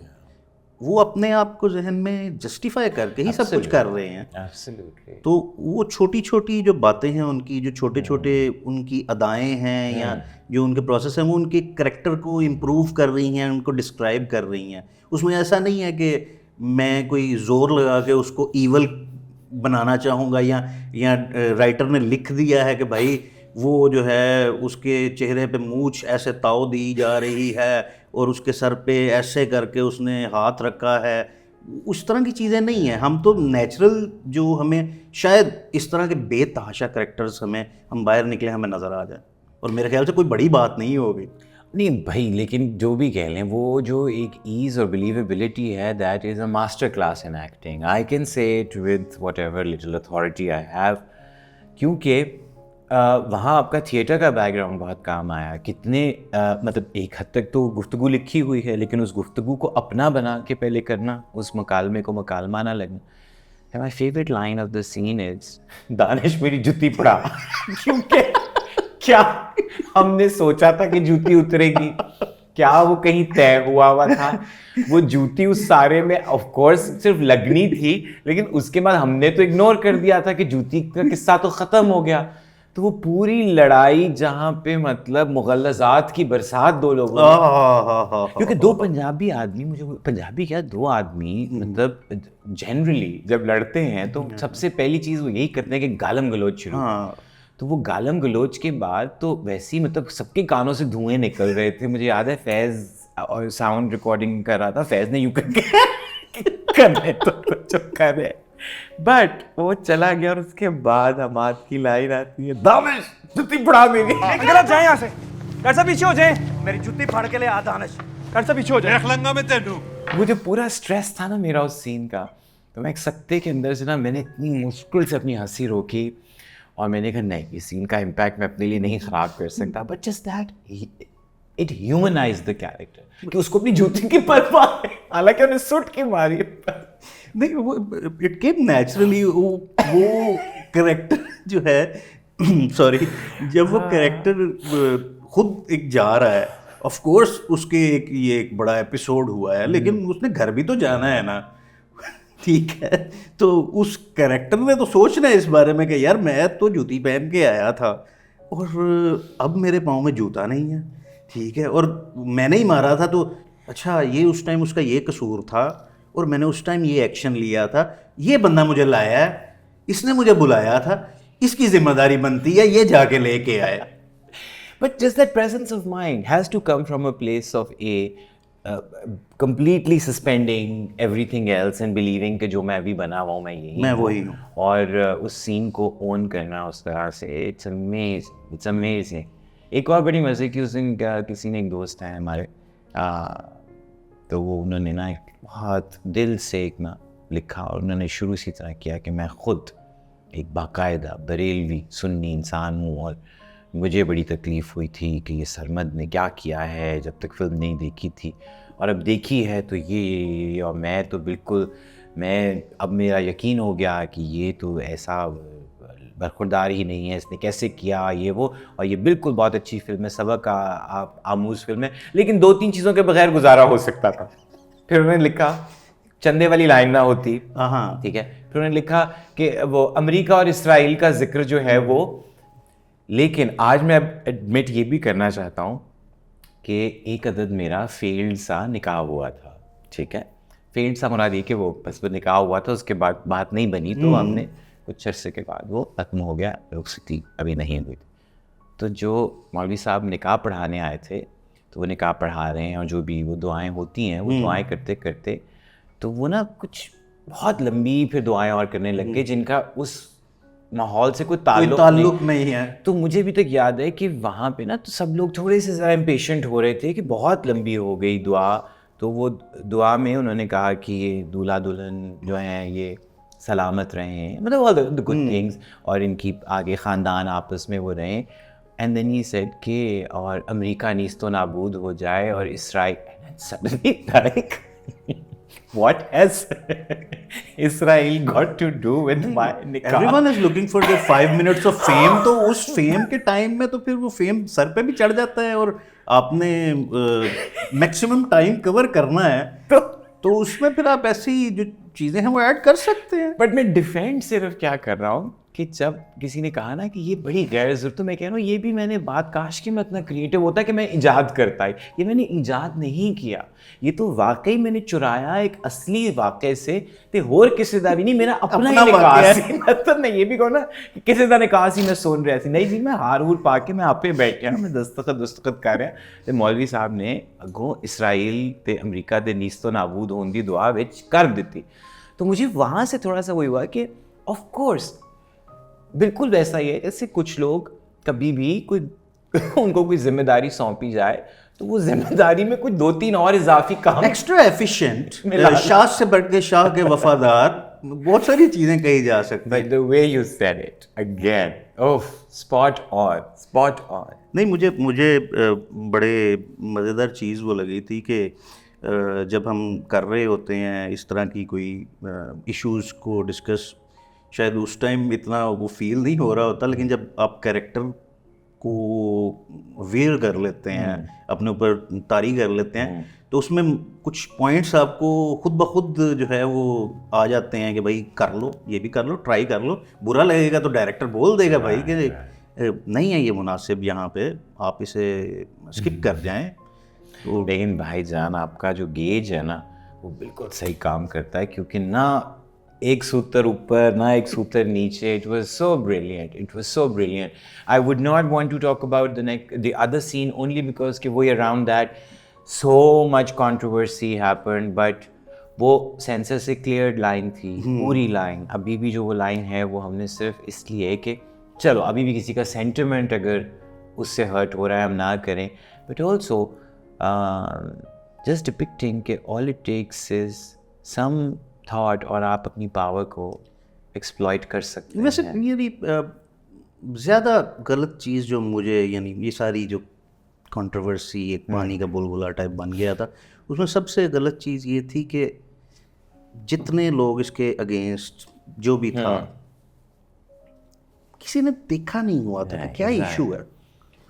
वो अपने आप को जहन में जस्टिफाई करके ही सब कुछ कर रहे हैं। Absolutely. तो वो छोटी छोटी जो बातें हैं उनकी, जो छोटे छोटे उनकी अदाएं हैं या जो उनके प्रोसेस हैं, वो उनके करेक्टर को इम्प्रूव कर रही हैं, उनको डिस्क्राइब कर रही हैं। उसमें ऐसा नहीं है कि मैं कोई ज़ोर लगा के उसको ईवल बनाना चाहूँगा, या राइटर ने लिख दिया है कि भाई वो जो है उसके चेहरे पे मूंछ ऐसे ताव दी जा रही है और उसके सर पे ऐसे करके उसने हाथ रखा है। उस तरह की चीज़ें नहीं हैं। हम तो नेचुरल, जो हमें शायद इस तरह के बेतहाशा करेक्टर्स हम बाहर निकले हमें नज़र आ जाए, और मेरे ख्याल से कोई बड़ी बात नहीं होगी। नहीं भाई, लेकिन जो भी कह लें, वो जो एक ईज़ और बिलीवेबिलिटी है, that is a master class in acting. I can say it with what ever little authority I have, क्योंकि वहाँ आपका थिएटर का बैकग्राउंड बहुत काम आया। कितने मतलब एक हद तक तो गुफ्तगू लिखी हुई है, लेकिन उस गुफ्तगू को अपना बना के पहले करना, उस मकालमे को मकालमा ना लगना। My favourite line of the scene is, Danish मेरी जूती पड़ा क्योंकि क्या हमने सोचा था कि जूती उतरेगी, क्या वो कहीं तय हुआ था? वो जूती उस सारे में ऑफ कोर्स सिर्फ लगनी थी, लेकिन उसके बाद हमने तो इग्नोर कर दिया था कि जूती का किस्सा तो ख़त्म हो गया। तो वो पूरी लड़ाई जहाँ पे मतलब मुगल्लज़ात की बरसात दो लोगों ने, क्योंकि दो पंजाबी आदमी, मुझे पंजाबी क्या, दो आदमी मतलब जनरली जब लड़ते हैं तो सबसे पहली चीज़ वो यही करते हैं कि गालम गलोच शुरू। हाँ तो वो गालम गलोच के बाद तो वैसे ही मतलब सबके कानों से धुएं निकल रहे थे। मुझे याद है फैज़ और साउंड रिकॉर्डिंग कर रहा था, फैज़ ने यूं करके कर रहे तो चुप कर रहे, बट वो चला गया और उसके बाद हमाद की लाइन आती है, दानिश जुत्ती पड़ा मेरी। अंकल आप जाए यहाँ से, कर सा पीछे हो जाए, मेरी जुत्ती फाड़ के ले आ दानिश, कर सा पीछे हो जाए। लंगा में तेनू वो जो पूरा स्ट्रेस था ना मेरा उस सीन का, तो मैं एक सकते के अंदर से ना मैंने इतनी मुश्किल से अपनी हंसी रोकी और मैंने कहा नहीं, इस सीन का इम्पैक्ट मैं अपने लिए नहीं ख़राब कर सकता, but just that it humanise the character कि उसको अपनी जूती की परवाह है, हालांकि उन्हें सुट के मारी है। नहीं, वो इट केम नेचुरली। वो कैरेक्टर जो है सॉरी, जब वो कैरेक्टर खुद एक जा रहा है, ऑफ कोर्स उसके ये एक बड़ा एपिसोड हुआ है, लेकिन उसने घर भी तो जाना है ना। ठीक है, तो उस कैरेक्टर ने तो सोचना है इस बारे में कि यार मैं तो जूती पहन के आया था और अब मेरे पाँव में जूता नहीं है, ठीक है, और मैंने ही मारा था, तो अच्छा ये उस टाइम उसका ये कसूर था और मैंने उस टाइम ये एक्शन लिया था, ये बंदा मुझे लाया है, इसने मुझे बुलाया था, इसकी जिम्मेदारी बनती है ये जाके लेके आए। But just that presence of mind has to come from a place of completely suspending everything else and believing कि जो मैं अभी बना हुआ हूँ मैं यही मैं हूँ। वही हूँ। और उस सीन को ओन करना उस तरह से, it's amazing। एक और बड़ी मज़े की, उस दिन किसी ने, एक दोस्त है हमारे, तो वो उन्होंने ना एक बहुत दिल से एक ना लिखा और उन्होंने शुरू इसी तरह किया कि मैं ख़ुद एक बाकायदा बरेलवी सुन्नी इंसान हूँ और मुझे बड़ी तकलीफ़ हुई थी कि ये सरमद ने क्या किया है जब तक फिल्म नहीं देखी थी, और अब देखी है तो ये, और मैं तो बिल्कुल, मैं अब मेरा यकीन हो गया कि ये तो ऐसा बरखुरदार ही नहीं है, इसने कैसे किया ये वो, और ये बिल्कुल बहुत अच्छी फिल्म है, सबक आमूज़ फिल्म है, लेकिन 2-3 चीज़ों के बगैर गुजारा हो सकता था। फिर उन्होंने लिखा, चंदे वाली लाइन ना होती, हाँ ठीक है, फिर उन्होंने लिखा कि वो अमेरिका और इसराइल का जिक्र जो है वो, लेकिन आज मैं अब एडमिट ये भी करना चाहता हूँ कि एक अदद मेरा फेल्ड सा निकाह हुआ था, ठीक है, फेल्ड सा मुराद ये कि वो बस वो निकाह हुआ था, उसके बाद बात नहीं बनी, तो हमने कुछ अरसे के बाद वो ख़त्म हो गया, रुखसती अभी नहीं हुई। तो जो मौलवी साहब निकाह पढ़ाने आए थे, तो वो निकाह पढ़ा रहे हैं और जो भी वो दुआएं होती हैं, वो दुआएं करते करते तो वो ना कुछ बहुत लंबी फिर दुआएं और करने लग गए जिनका उस माहौल से कोई ताल्लुक नहीं है। तो मुझे भी तक याद है कि वहाँ पे ना तो सब लोग थोड़े से ज़रा इम्पेशेंट हो रहे थे कि बहुत लंबी हो गई दुआ, तो वो दुआ में उन्होंने कहा कि ये दूल्हा दुल्हन जो हैं ये सलामत रहें, मतलब ऑल द गुड थिंग्स, और इनकी आगे ख़ानदान आपस में वो रहें, एंड देन ही सेड कि और अमेरिका नीस्त व नाबूद हो जाए और Israel, suddenly like what has Israel got to do with my nikah? Everyone is looking for their 5 minutes of fame, तो उस फेम के टाइम में तो फिर वो फेम सर पे भी चढ़ जाता है और आपने मैक्सिमम टाइम कवर करना है, तो उसमें फिर आप ऐसी जो चीज़ें हैं वो ऐड कर सकते हैं। बट मैं डिफेंड सिर्फ क्या कर रहा हूँ कि जब किसी ने कहा ना कि ये बड़ी गैर ज़रूरत, तो मैं कह रहा हूँ ये भी मैंने बात, काश कि मैं इतना क्रिएटिव होता कि मैं ईजाद करता, ये मैंने ईजाद नहीं किया, ये तो वाकई मैंने चुराया एक असली वाक़े से, ते होर किसी दा भी नहीं, मेरा अपना ही निकाह सी। मतलब मैं ये भी कहूँ ना कि किसी दा निकाह सी मैं सुन रहा सी, नहीं जी, मैं हार हूर पा के मैं आप पे बैठ गया, मैं दस्तखत कर रहा, तो मौलवी साहब ने अगों इसराइल ते अमरीका दे नीस्तो नाबूद होने दी दुआ विच कर दी। तो मुझे वहाँ से थोड़ा सा वही हुआ कि ऑफ कोर्स बिल्कुल वैसा ही है जैसे कुछ लोग कभी भी कोई उनको कोई जिम्मेदारी सौंपी जाए तो वो जिम्मेदारी में कुछ 2-3 और इजाफी काम, एक्स्ट्रा एफिशिएंट, शाह से बढ़ के शाह के वफादार, बहुत सारी चीज़ें कही जा सकती हैं। But the way you said it again, oh, spot on। नहीं, मुझे बड़े मज़ेदार चीज़ वो लगी थी कि जब हम कर रहे होते हैं इस तरह की कोई इश्यूज़ को डिस्कस, शायद उस टाइम इतना वो फील नहीं हो रहा होता, लेकिन जब आप कैरेक्टर को वेयर कर लेते हैं, अपने ऊपर तारी कर लेते हैं, तो उसमें कुछ पॉइंट्स आपको खुद ब खुद जो है वो आ जाते हैं कि भाई कर लो, ये भी कर लो, ट्राई कर लो, बुरा लगेगा तो डायरेक्टर बोल देगा भाई कि नहीं है ये मुनासिब यहाँ पे, आप इसे स्किप कर जाएं। तो लेकिन भाईजान आपका जो गेज है ना वो बिल्कुल सही काम करता है, क्योंकि ना एक सूत्र ऊपर ना एक सूत्र नीचे. It was so brilliant, it was so brilliant. I would not want to talk about the other scene only because कि वो around that so much controversy happened. But वो सेंसर से क्लियर्ड लाइन थी, पूरी लाइन. अभी भी जो वो लाइन है वो हमने सिर्फ इसलिए कि चलो अभी भी किसी का सेंटिमेंट अगर उससे हर्ट हो रहा है हम ना करें. बट ऑल्सो जस्ट डिपिक्टिंग कि all it takes is some thought और आप अपनी पावर को एक्सप्लॉइट कर सकते वैसे हैं. ये भी ज़्यादा गलत चीज़ जो मुझे, यानी ये सारी जो कंट्रोवर्सी एक पानी का बुलबुला टाइप बन गया था, उसमें सबसे गलत चीज़ ये थी कि जितने लोग इसके अगेंस्ट जो भी था, किसी ने देखा नहीं हुआ था कि क्या इशू है.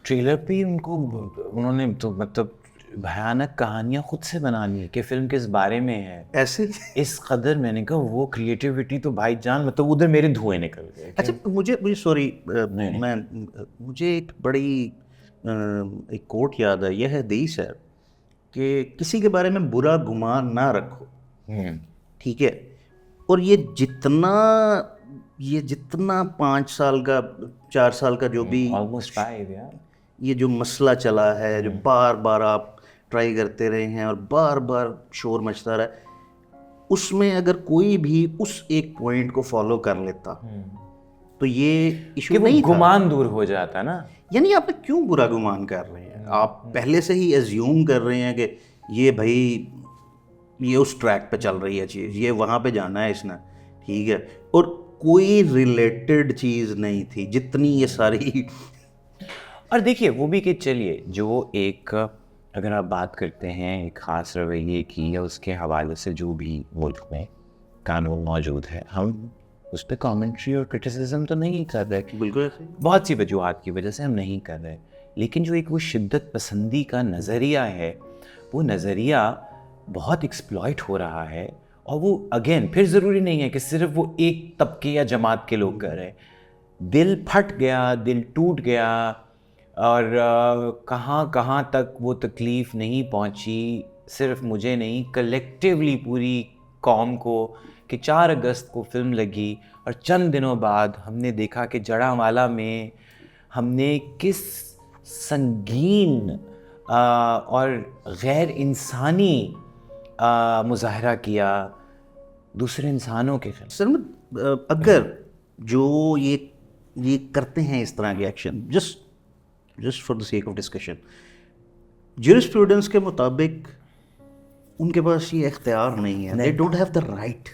ट्रेलर पे उनको उन्होंने तो मतलब भयानक कहानियाँ खुद से बनानी है कि फिल्म किस बारे में है. ऐसे इस कदर मैंने कहा वो क्रिएटिविटी तो भाईजान, मतलब उधर मेरे धुएं निकल गए. अच्छा, मुझे सॉरी, मैं मुझे एक बड़ी एक कोट याद है, यह हदीस है कि किसी के बारे में बुरा गुमान ना रखो, ठीक है. और ये जितना 5 साल का 4 साल का जो भी ऑलमोस्ट 5 यार, ये जो मसला चला है, जो बार बार आप ट्राई करते रहे हैं और बार बार शोर मचता रहा है, उसमें अगर कोई भी उस एक पॉइंट को फॉलो कर लेता तो ये इशू नहीं था. गुमान दूर हो जाता ना. यानी आप क्यों बुरा गुमान कर रहे हैं? आप पहले से ही एज्यूम कर रहे हैं कि ये भाई ये उस ट्रैक पे चल रही है चीज़, ये वहाँ पे जाना है इसने, ठीक है. और कोई रिलेटेड चीज़ नहीं थी जितनी ये सारी. और देखिए वो भी कि चलिए जो एक अगर आप बात करते हैं एक ख़ास रवैये की या उसके हवाले से जो भी मुल्क में कानून मौजूद है, हम उस पर कॉमेंट्री और क्रिटिसिज्म तो नहीं कर रहे. बिल्कुल ऐसे. बहुत सी वजूहत की वजह से हम नहीं कर रहे. लेकिन जो एक वो शिद्दत पसंदी का नज़रिया है, वो नज़रिया बहुत एक्सप्लॉइट हो रहा है. और वो अगेन फिर ज़रूरी नहीं है कि सिर्फ वो एक तबके या जमात के लोग कर रहे हैं. दिल फट गया, दिल टूट गया, और कहाँ कहाँ तक वो तकलीफ़ नहीं पहुँची, सिर्फ मुझे नहीं कलेक्टिवली पूरी कौम को, कि 4 अगस्त को फिल्म लगी और चंद दिनों बाद हमने देखा कि जड़ांवाला में हमने किस संगीन और गैर इंसानी मुजाहरा किया दूसरे इंसानों के खिलाफ. सर अगर जो ये करते हैं इस तरह के action, just for the sake of discussion, jurisprudence के मुताबिक उनके पास ये इख्तियार नहीं है. They don't have the right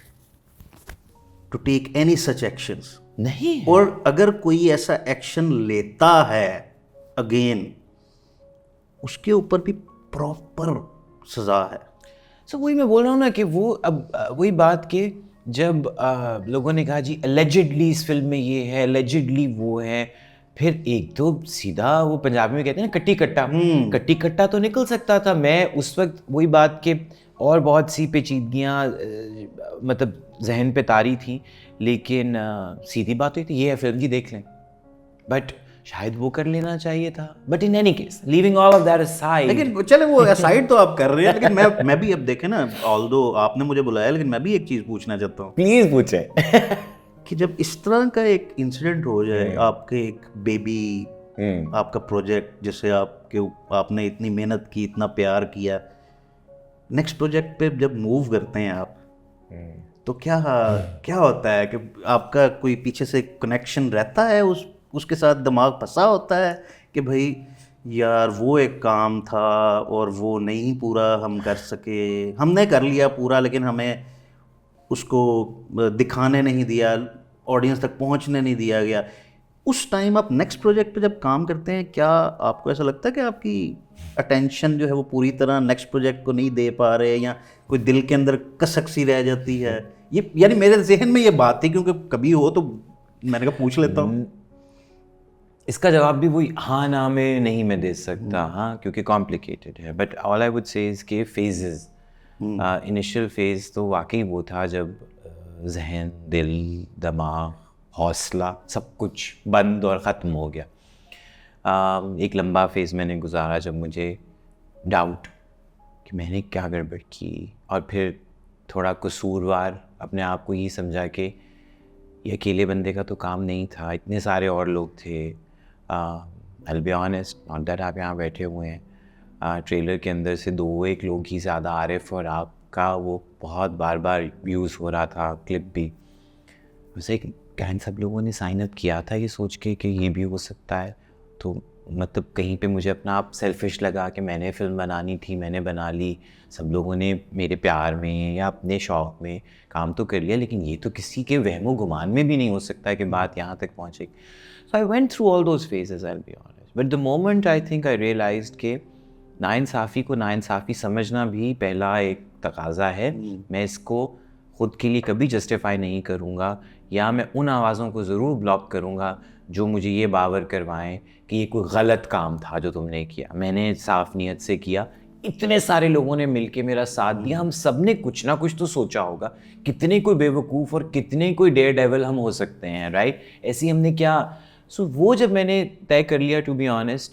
to take any such actions. नहीं है. और अगर कोई ऐसा एक्शन लेता है अगेन, उसके ऊपर भी प्रॉपर सज़ा है. सो वही मैं बोल रहा हूँ ना कि वो अब वही बात कि जब लोगों ने कहा जी एलिजिडली इस फिल्म में ये है, एलिजिडली वो है, फिर एक तो सीधा वो पंजाबी में कहते हैं ना कट्टी कट्टा, कट्टी कट्टा तो निकल सकता था. मैं उस वक्त वही बात के और बहुत सी पेचीदगियाँ मतलब जहन पे तारी थी, लेकिन सीधी बात हुई थी ये है फिल्म जी देख लें. बट शायद वो कर लेना चाहिए था. But in any case leaving all of that aside, लेकिन चले वो असाइड तो आप कर रहे हैं, लेकिन मैं भी अब देखें ना, ऑल्दो आपने मुझे बुलाया, लेकिन मैं भी एक चीज़ पूछना चाहता हूँ. प्लीज़ पूछे. कि जब इस तरह का एक इंसिडेंट हो जाए, आपके एक बेबी, आपका प्रोजेक्ट जिसे आपने इतनी मेहनत की, इतना प्यार किया, नेक्स्ट प्रोजेक्ट पे जब मूव करते हैं आप, तो क्या होता है कि आपका कोई पीछे से कनेक्शन रहता है उसके साथ, दिमाग फंसा होता है कि भाई यार वो एक काम था और वो नहीं पूरा हम कर सके, हमने कर लिया पूरा लेकिन हमें उसको दिखाने नहीं दिया, ऑडियंस तक पहुंचने नहीं दिया गया. उस टाइम आप नेक्स्ट प्रोजेक्ट पे जब काम करते हैं, क्या आपको ऐसा लगता है कि आपकी अटेंशन जो है वो पूरी तरह नेक्स्ट प्रोजेक्ट को नहीं दे पा रहे, या कोई दिल के अंदर कसक सी रह जाती है? ये यानी मेरे जहन में ये बात थी, क्योंकि कभी हो तो मैंने कहा पूछ लेता हूँ. इसका जवाब भी वही हाँ ना में नहीं मैं दे सकता, हाँ, क्योंकि कॉम्प्लिकेटेड है. But all I would say is के फेजेस, इनिशियल फेज़ तो वाकई वो था जब जहन, दिल, दिमाग, हौसला सब कुछ बंद और ख़त्म हो गया. एक लंबा फेज़ मैंने गुजारा जब मुझे डाउट कि मैंने क्या गड़बड़ की, और फिर थोड़ा कसूरवार अपने आप को ये समझा कि ये अकेले बंदे का तो काम नहीं था, इतने सारे और लोग थे। आई will be honest, not that आप यहाँ बैठे हुए हैं, ट्रेलर के अंदर से 2-1 लोग ही ज़्यादा, आरिफ और आपका वो बहुत बार बार यूज़ हो रहा था क्लिप भी। वैसे कैन सब लोगों ने साइन अप किया था ये सोच के कि ये भी हो सकता है, तो मतलब कहीं पे मुझे अपना आप सेल्फिश लगा कि मैंने फ़िल्म बनानी थी, मैंने बना ली, सब लोगों ने मेरे प्यार में या अपने शौक़ में काम तो कर लिया, लेकिन ये तो किसी के वहमो गुमान में भी नहीं हो सकता है कि बात यहाँ तक पहुँचेगी। So I went through all those phases, I will be honest, but the moment I think I realised कि नाइंसाफ़ी को नाइंसाफ़ी समझना भी पहला एक तकाज़ा है। मैं इसको ख़ुद के लिए कभी जस्टिफाई नहीं करूँगा, या मैं उन आवाज़ों को ज़रूर ब्लॉक करूँगा जो मुझे ये बावर करवाएं कि ये कोई गलत काम था जो तुमने किया। मैंने साफ़ नीयत से किया, इतने सारे लोगों ने मिलके मेरा साथ दिया, हम सब ने कुछ ना कुछ तो सोचा होगा, कितने कोई बेवकूफ़ और कितने कोई डेयर डेविल हम हो सकते हैं, राइट? ऐसे ही हमने क्या। सो वो जब मैंने तय कर लिया, टू बी ऑनेस्ट,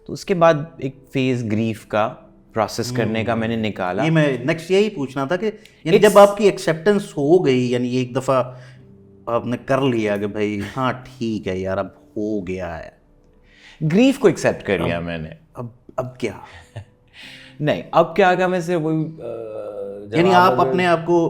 तो उसके बाद एक फेज़ ग्रीफ का प्रोसेस करने का मैंने निकाला। ये मैं नेक्स्ट यही पूछना था कि यानी जब आपकी एक्सेप्टेंस हो गई, यानी एक दफ़ा आपने कर लिया कि भाई हाँ ठीक है यार अब हो गया है, ग्रीफ को एक्सेप्ट कर लिया मैंने, अब क्या? नहीं, अब क्या आगा मैं से वही यानी आप अपने आप को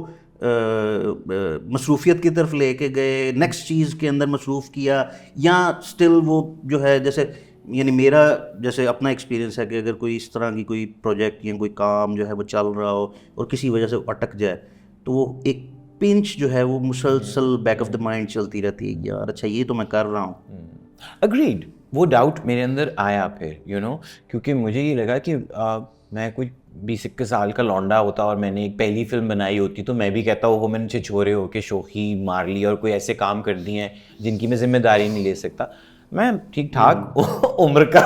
मसरूफियत की तरफ लेके गए, नेक्स्ट चीज़ के अंदर मसरूफ़ किया, या स्टिल वो जो है, जैसे यानी मेरा जैसे अपना एक्सपीरियंस है कि अगर कोई इस तरह की कोई प्रोजेक्ट या कोई काम जो है वो चल रहा हो और किसी वजह से अटक जाए, तो वो एक पिंच जो है वो मुसलसल बैक ऑफ द माइंड चलती रहती है, यार अच्छा ये तो मैं कर रहा हूँ। अग्रीड, वो डाउट मेरे अंदर आया फिर, यू नो, क्योंकि मुझे ये लगा कि मैं कोई 20-21 साल का लौंडा होता और मैंने एक पहली फिल्म बनाई होती तो मैं भी कहता वो मैंने छिछोरे होके शोखी मार ली और कोई ऐसे काम कर दिए हैं जिनकी मैं जिम्मेदारी नहीं ले सकता। मैं ठीक ठाक उम्र का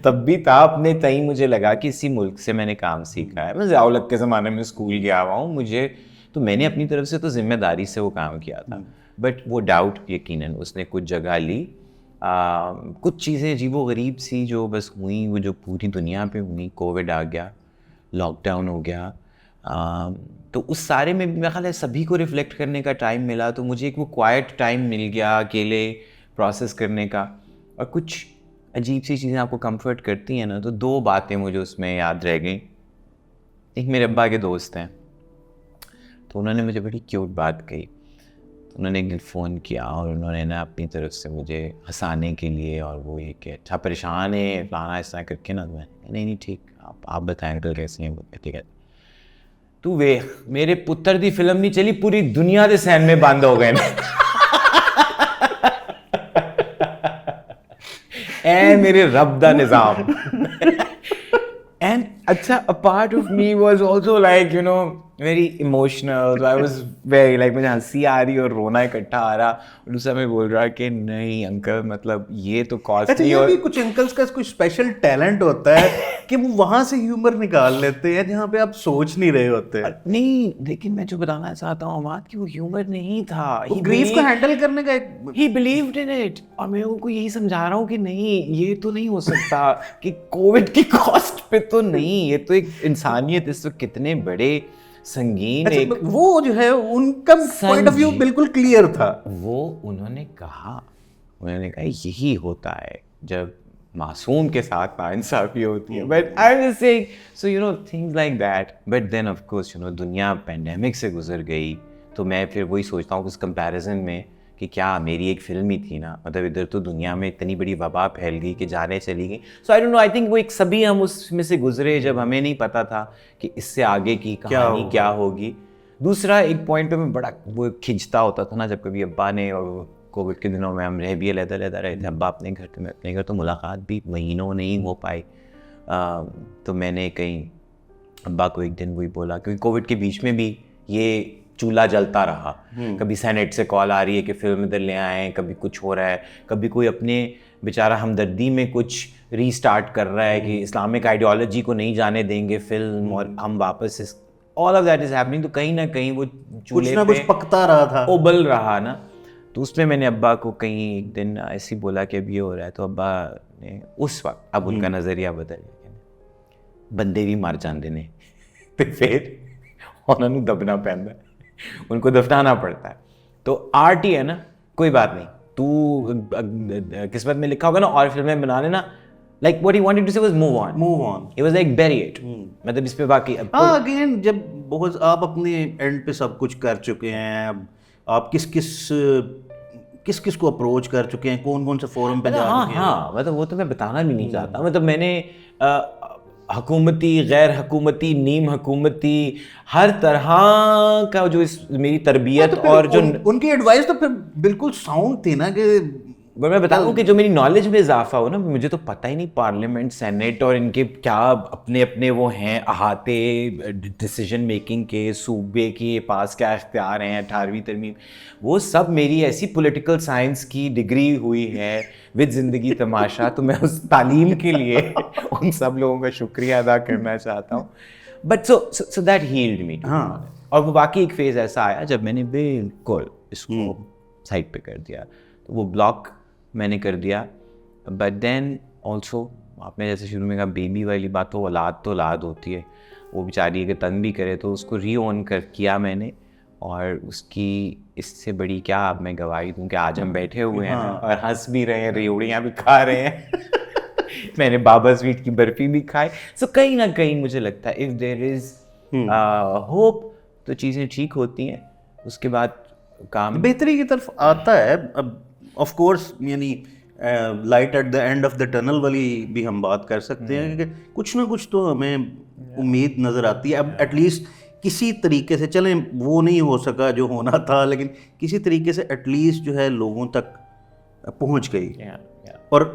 तब भी था, अपने तई मुझे लगा कि इसी मुल्क से मैंने काम सीखा है, मैं ज़ियाउल-हक के ज़माने में स्कूल गया हुआ हूँ, मुझे तो मैंने अपनी तरफ से तो जिम्मेदारी से वो काम किया था। बट वो डाउट यकीनन उसने कुछ जगह ली, कुछ चीज़ें अजीबो-गरीब सी जो बस हुई, वो जो पूरी दुनिया पे हुई, कोविड आ गया, लॉकडाउन हो गया, तो उस सारे में मेरा ख्याल है सभी को रिफ़्लेक्ट करने का टाइम मिला, तो मुझे एक वो क्वाइट टाइम मिल गया अकेले प्रोसेस करने का। और कुछ अजीब सी चीज़ें आपको कंफर्ट करती हैं ना, तो 2 बातें मुझे उसमें याद रह गई। एक मेरे अब्बा के दोस्त हैं, तो उन्होंने मुझे बड़ी क्यूट बात कही, तो उन्होंने एक दिन फ़ोन किया और उन्होंने ना अपनी तरफ से मुझे हंसाने के लिए, और वो ये कि अच्छा परेशान है फलाना इस तरह करके ना, तो मैंने नहीं ठीक, आप बताएं अंकल कैसे हैं? ठीक है, तू वे मेरे पुत्र दी फिल्म नहीं चली, पूरी दुनिया के सहन में बंद हो गए ना। ए मेरे रब दा निज़ाम। And अच्छा, a part of me was also like, you know, very emotional. So I was very like, मुझे हंसी आ रही और रोना इकट्ठा आ रहा, और दूसरा मैं बोल रहा कि नहीं अंकल, मतलब ये तो कॉस्ट अच्छा, नहीं। ये और भी कुछ अंकल्स का कोई स्पेशल टैलेंट होता है कि वो वहां से ह्यूमर निकाल लेते हैं जहाँ पे आप सोच नहीं रहे होते। नहीं, लेकिन मैं जो बताना चाहता हूँ बात कि वो ह्यूमर नहीं था, वो ग्रीफ को हैंडल करने का एक he believed in it, और मैं उनको यही समझा रहा हूँ कि नहीं ये तो नहीं हो सकता कि कोविड की कॉस्ट पे तो नहीं, ये तो एक इंसानियत इस वक्त कितने बड़े संगीन अच्छा, एक वो जो है उनका पॉइंट ऑफ व्यू बिल्कुल क्लियर था। वो उन्होंने कहा यही होता है जब मासूम के साथ नाइंसाफी होती है। But I will say so you know things like that, but then of course you know दुनिया पैंडेमिक से गुजर गई, तो मैं फिर वही सोचता हूँ उस कंपैरिजन में कि क्या मेरी एक फिल्म ही थी ना, मतलब इधर तो दुनिया में इतनी बड़ी वबा फैल गई कि जाने चली गई। So I don't know, I think वो एक सभी हम उसमें से गुजरे जब हमें नहीं पता था कि इससे आगे की कहानी क्या होगी। दूसरा एक पॉइंट पे मैं बड़ा वो खिंचता होता था ना, जब कभी अब्बा ने, और कोविड के दिनों में हम रह भी अलग रहे थे, अब्बा अपने घर में अपने घर, तो मुलाकात भी महीनों नहीं हो पाई। तो मैंने कहीं अब्बा को एक दिन वही बोला, क्योंकि कोविड के बीच में भी ये चूल्हा जलता रहा, कभी सेनेट से कॉल आ रही है कि फिल्म इधर ले आएँ, कभी कुछ हो रहा है, कभी कोई अपने बेचारा हमदर्दी में कुछ रीस्टार्ट कर रहा है कि इस्लामिक आइडियोलॉजी को नहीं जाने देंगे फिल्म, और हम वापस all of that is happening. तो कहीं ना कहीं वो चूल्हे कुछ ना कुछ पकता रहा था, उबल रहा ना। तो उसमें मैंने अब्बा को कहीं एक दिन ऐसे ही बोला कि अब ये हो रहा है, तो अब्बा ने उस वक्त, अब उनका नज़रिया बदल गया, बंदे भी मर जाते ने तो फिर उन्होंने दबना पैंदा है, उनको दफनाना पड़ता है। तो आर्ट ही है ना, कोई बात नहीं, तू किस्मत में लिखा होगा ना और फिल्में बना लेना। Like what he wanted to say was move on, it was like bury it। मतलब इस पे बाकी हाँ, अगेन जब बहुत आप अपने एंड पे सब कुछ कर चुके हैं, अब आप किस किस को अप्रोच कर चुके हैं, कौन कौन से फोरम पे जा चुके हैं। हाँ, मतलब वो तो मैं बताना भी नहीं चाहता। मतलब मैंने हुकूमती, गैर हुकूमती, नीम हुकूमती, हर तरह का जो मेरी तरबियत और जो उनकी एडवाइस तो फिर बिल्कुल साउंड थी ना कि मैं बताऊँ कि जो मेरी नॉलेज में इजाफा हो ना, मुझे तो पता ही नहीं पार्लियामेंट, सेनेट और इनके क्या अपने अपने वो हैं अहाते डिसीजन मेकिंग के, सूबे के पास क्या इख्तियार हैं, 18वीं तरमीम, वो सब मेरी ऐसी पॉलिटिकल साइंस की डिग्री हुई है विद ज़िंदगी तमाशा। तो मैं उस तालीम के लिए उन सब लोगों का शुक्रिया अदा करना चाहता हूँ। बट सो दैट हील्ड मी। हाँ, और वो बाकी एक फेज़ ऐसा आया जब मैंने बिल्कुल इसको साइड पे कर दिया, तो वो ब्लॉक मैंने कर दिया। बट देन ऑल्सो आपने जैसे शुरू में कहा बेबी वाली बात, तो औलाद होती है, वो बेचारी अगर तंग भी करे तो उसको री-ऑन कर किया मैंने, और उसकी इससे बड़ी क्या अब मैं गवाही दूँ कि आज हम बैठे हुए हैं और हंस भी रहे हैं, रेवड़ियाँ भी खा रहे हैं मैंने बाबा स्वीट की बर्फी भी खाई। सो कहीं ना कहीं मुझे लगता है इफ़ देयर इज़ होप तो चीज़ें ठीक होती हैं, उसके बाद काम बेहतरी की तरफ आता है। अब ऑफ कोर्स यानी light at the end of the tunnel वाली भी हम बात कर सकते हैं कि कुछ ना कुछ तो हमें उम्मीद नज़र आती है। अब एटलीस्ट किसी तरीके से, चलें वो नहीं हो सका जो होना था, लेकिन किसी तरीके से एटलीस्ट जो है लोगों तक पहुंच गई। और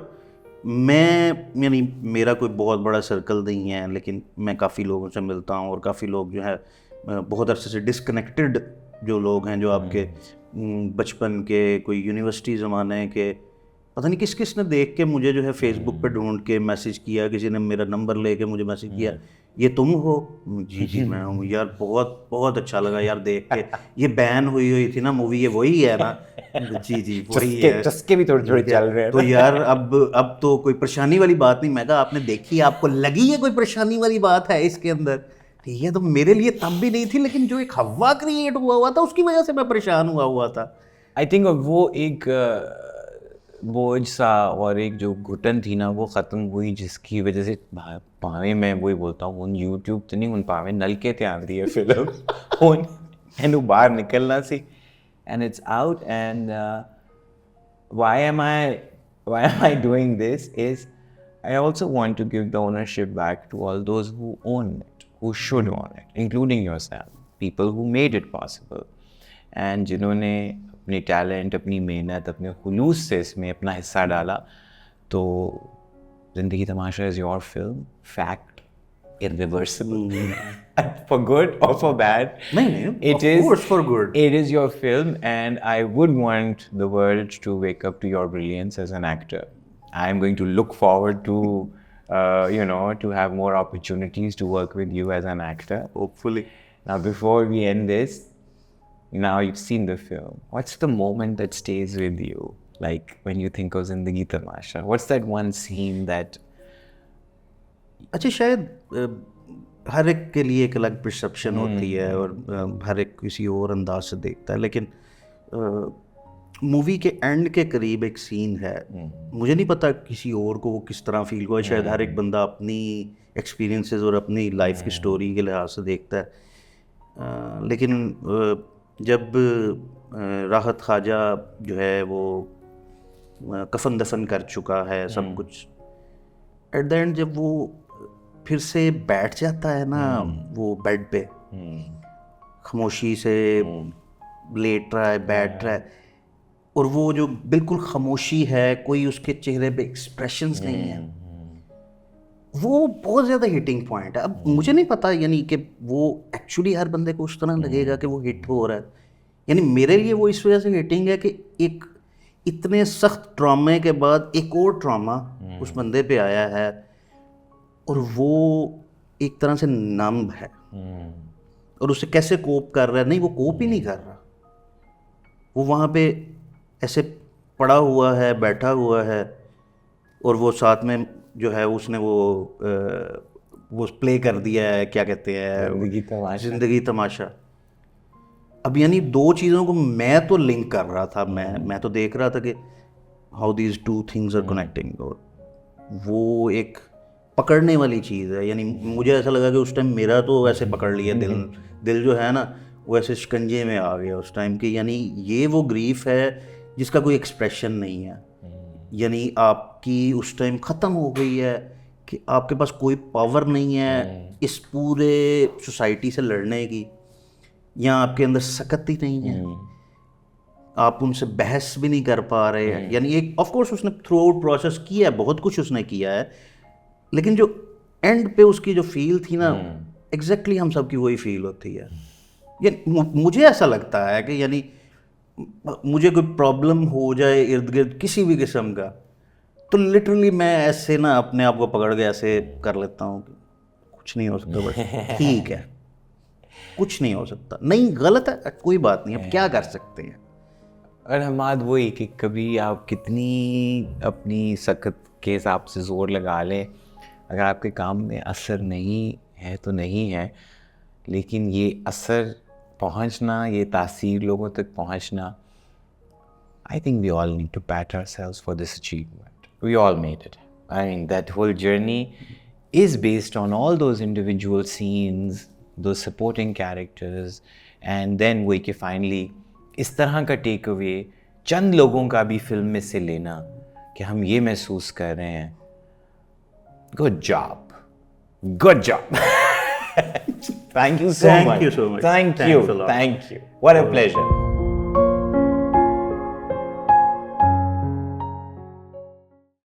मैं यानी मेरा कोई बहुत बड़ा सर्कल नहीं है, लेकिन मैं काफ़ी लोगों से मिलता हूँ और काफ़ी लोग जो है बहुत अरसे से डिस्कनेक्टेड जो लोग हैं, जो आपके बचपन के, कोई यूनिवर्सिटी ज़माने के, पता नहीं किस किस ने देख के मुझे जो है फेसबुक पे ढूंढ के मैसेज किया, किसी ने मेरा नंबर लेके मुझे मैसेज किया, ये तुम हो? जी मैं हूँ यार, बहुत बहुत अच्छा लगा यार देख के, ये बैन हुई थी ना मूवी, ये वही है ना? जी वही है। चस्के भी थोड़े थोड़े चल रहे हैं तो यार अब तो कोई परेशानी वाली बात नहीं। मैं कहा आपने देखी, आपको लगी है कोई परेशानी वाली बात है इसके अंदर? ठीक है, तो मेरे लिए तब भी नहीं थी, लेकिन जो एक हवा क्रिएट हुआ था उसकी वजह से मैं परेशान हुआ था। आई थिंक वो एक बोझ सा और एक जो घुटन थी ना वो ख़त्म हुई, जिसकी वजह से पावे, मैं वही बोलता हूँ, उन यूट्यूब तो नहीं, उन पावे नलके ते आंदी है फिल्म उन एंड बाहर निकलना सी, and it's out. And why am I doing this is I also want to give the ownership back to all those who own it, who should own it, including yourself, people who made it possible, and जिन्होंने अपनी talent, अपनी मेहनत, अपने खुलूस से इसमें अपना हिस्सा डाला। तो Zindagi Tamasha is your film, fact, irreversible, for good or for bad. नहीं, It of is course for good. It is your film, and I would want the world to wake up to your brilliance as an actor. I'm going to look forward to, to have more opportunities to work with you as an actor. Hopefully. Now, before we end this, now you've seen the film. What's the moment that stays with you? Like when you think of Zindagi Tamasha, what's that one scene that? अच्छा, शायद हर एक के लिए एक अलग perception होती है और हर एक किसी और अंदाज से देखता है, लेकिन मूवी के एंड के करीब एक सीन है, मुझे नहीं पता किसी और को वो किस तरह फील हुआ, शायद हर एक बंदा अपनी एक्सपीरियंसेस और अपनी लाइफ की स्टोरी के लिहाज से देखता है। लेकिन जब राहत ख्वाजा जो है वो कफन दफन कर चुका है सब कुछ, एट द एंड जब वो फिर से बैठ जाता है ना वो बेड पे, खामोशी से लेट रहा है, बैठ रहा है, और वो जो बिल्कुल खामोशी है, कोई उसके चेहरे पे एक्सप्रेशंस नहीं है, वो बहुत ज़्यादा हिटिंग पॉइंट है। अब मुझे नहीं पता यानी कि वो एक्चुअली हर बंदे को उस तरह लगेगा कि वो हिट हो रहा है, यानी मेरे लिए वो इस वजह से हिटिंग है कि एक इतने सख्त ट्रॉमे के बाद एक और ट्रॉमा उस बंदे पे आया है, और वो एक तरह से नम्ब है, और उसे कैसे कोप कर रहा है, नहीं वो कोप ही नहीं कर रहा, वो वहाँ पे ऐसे पड़ा हुआ है, बैठा हुआ है, और वो साथ में जो है उसने वो प्ले कर दिया है, क्या कहते हैं, जिंदगी तमाशा। जिंदगी तमाशा। अब यानी दो चीज़ों को मैं तो लिंक कर रहा था, मैं तो देख रहा था कि how these two things are connecting, और वो एक पकड़ने वाली चीज़ है। यानी मुझे ऐसा लगा कि उस टाइम मेरा तो ऐसे पकड़ लिया दिल जो है ना, वो ऐसे शिकंजे में आ गया उस टाइम के। यानी ये वो ग्रीफ है जिसका कोई एक्सप्रेशन नहीं है, यानी आपकी उस टाइम ख़त्म हो गई है कि आपके पास कोई पावर नहीं है इस पूरे सोसाइटी से लड़ने की, या आपके अंदर सकत ही नहीं है, आप उनसे बहस भी नहीं कर पा रहे हैं। यानी एक ऑफ कोर्स उसने थ्रू आउट प्रोसेस किया है, बहुत कुछ उसने किया है, लेकिन जो एंड पे उसकी जो फील थी ना, एग्जैक्टली हम सबकी वही फील होती है। ये मुझे ऐसा लगता है कि यानी मुझे कोई प्रॉब्लम हो जाए इर्द गिर्द किसी भी किस्म का, तो लिटरली मैं ऐसे ना अपने आप को पकड़ के ऐसे कर लेता हूँ कि कुछ नहीं हो सकता, बस ठीक है, कुछ नहीं हो सकता, नहीं गलत है, कोई बात नहीं, अब क्या कर सकते हैं। और हमाद वही कि कभी आप कितनी अपनी सख्त के हिसाब से ज़ोर लगा लें, अगर आपके काम में असर नहीं है तो नहीं है, लेकिन ये असर पहुंचना, ये तासीर लोगों तक पहुंचना, I think we all need to pat ourselves for this achievement. We all made it. I mean, that whole journey is based on all those individual scenes, those supporting characters, and then वही कि finally इस तरह का take away चंद लोगों का भी film में से लेना कि हम ये महसूस कर रहे हैं, good job, good job. Thank you so much. Thank you so much. Thank Thanks you. a lot. Thank you. What a pleasure.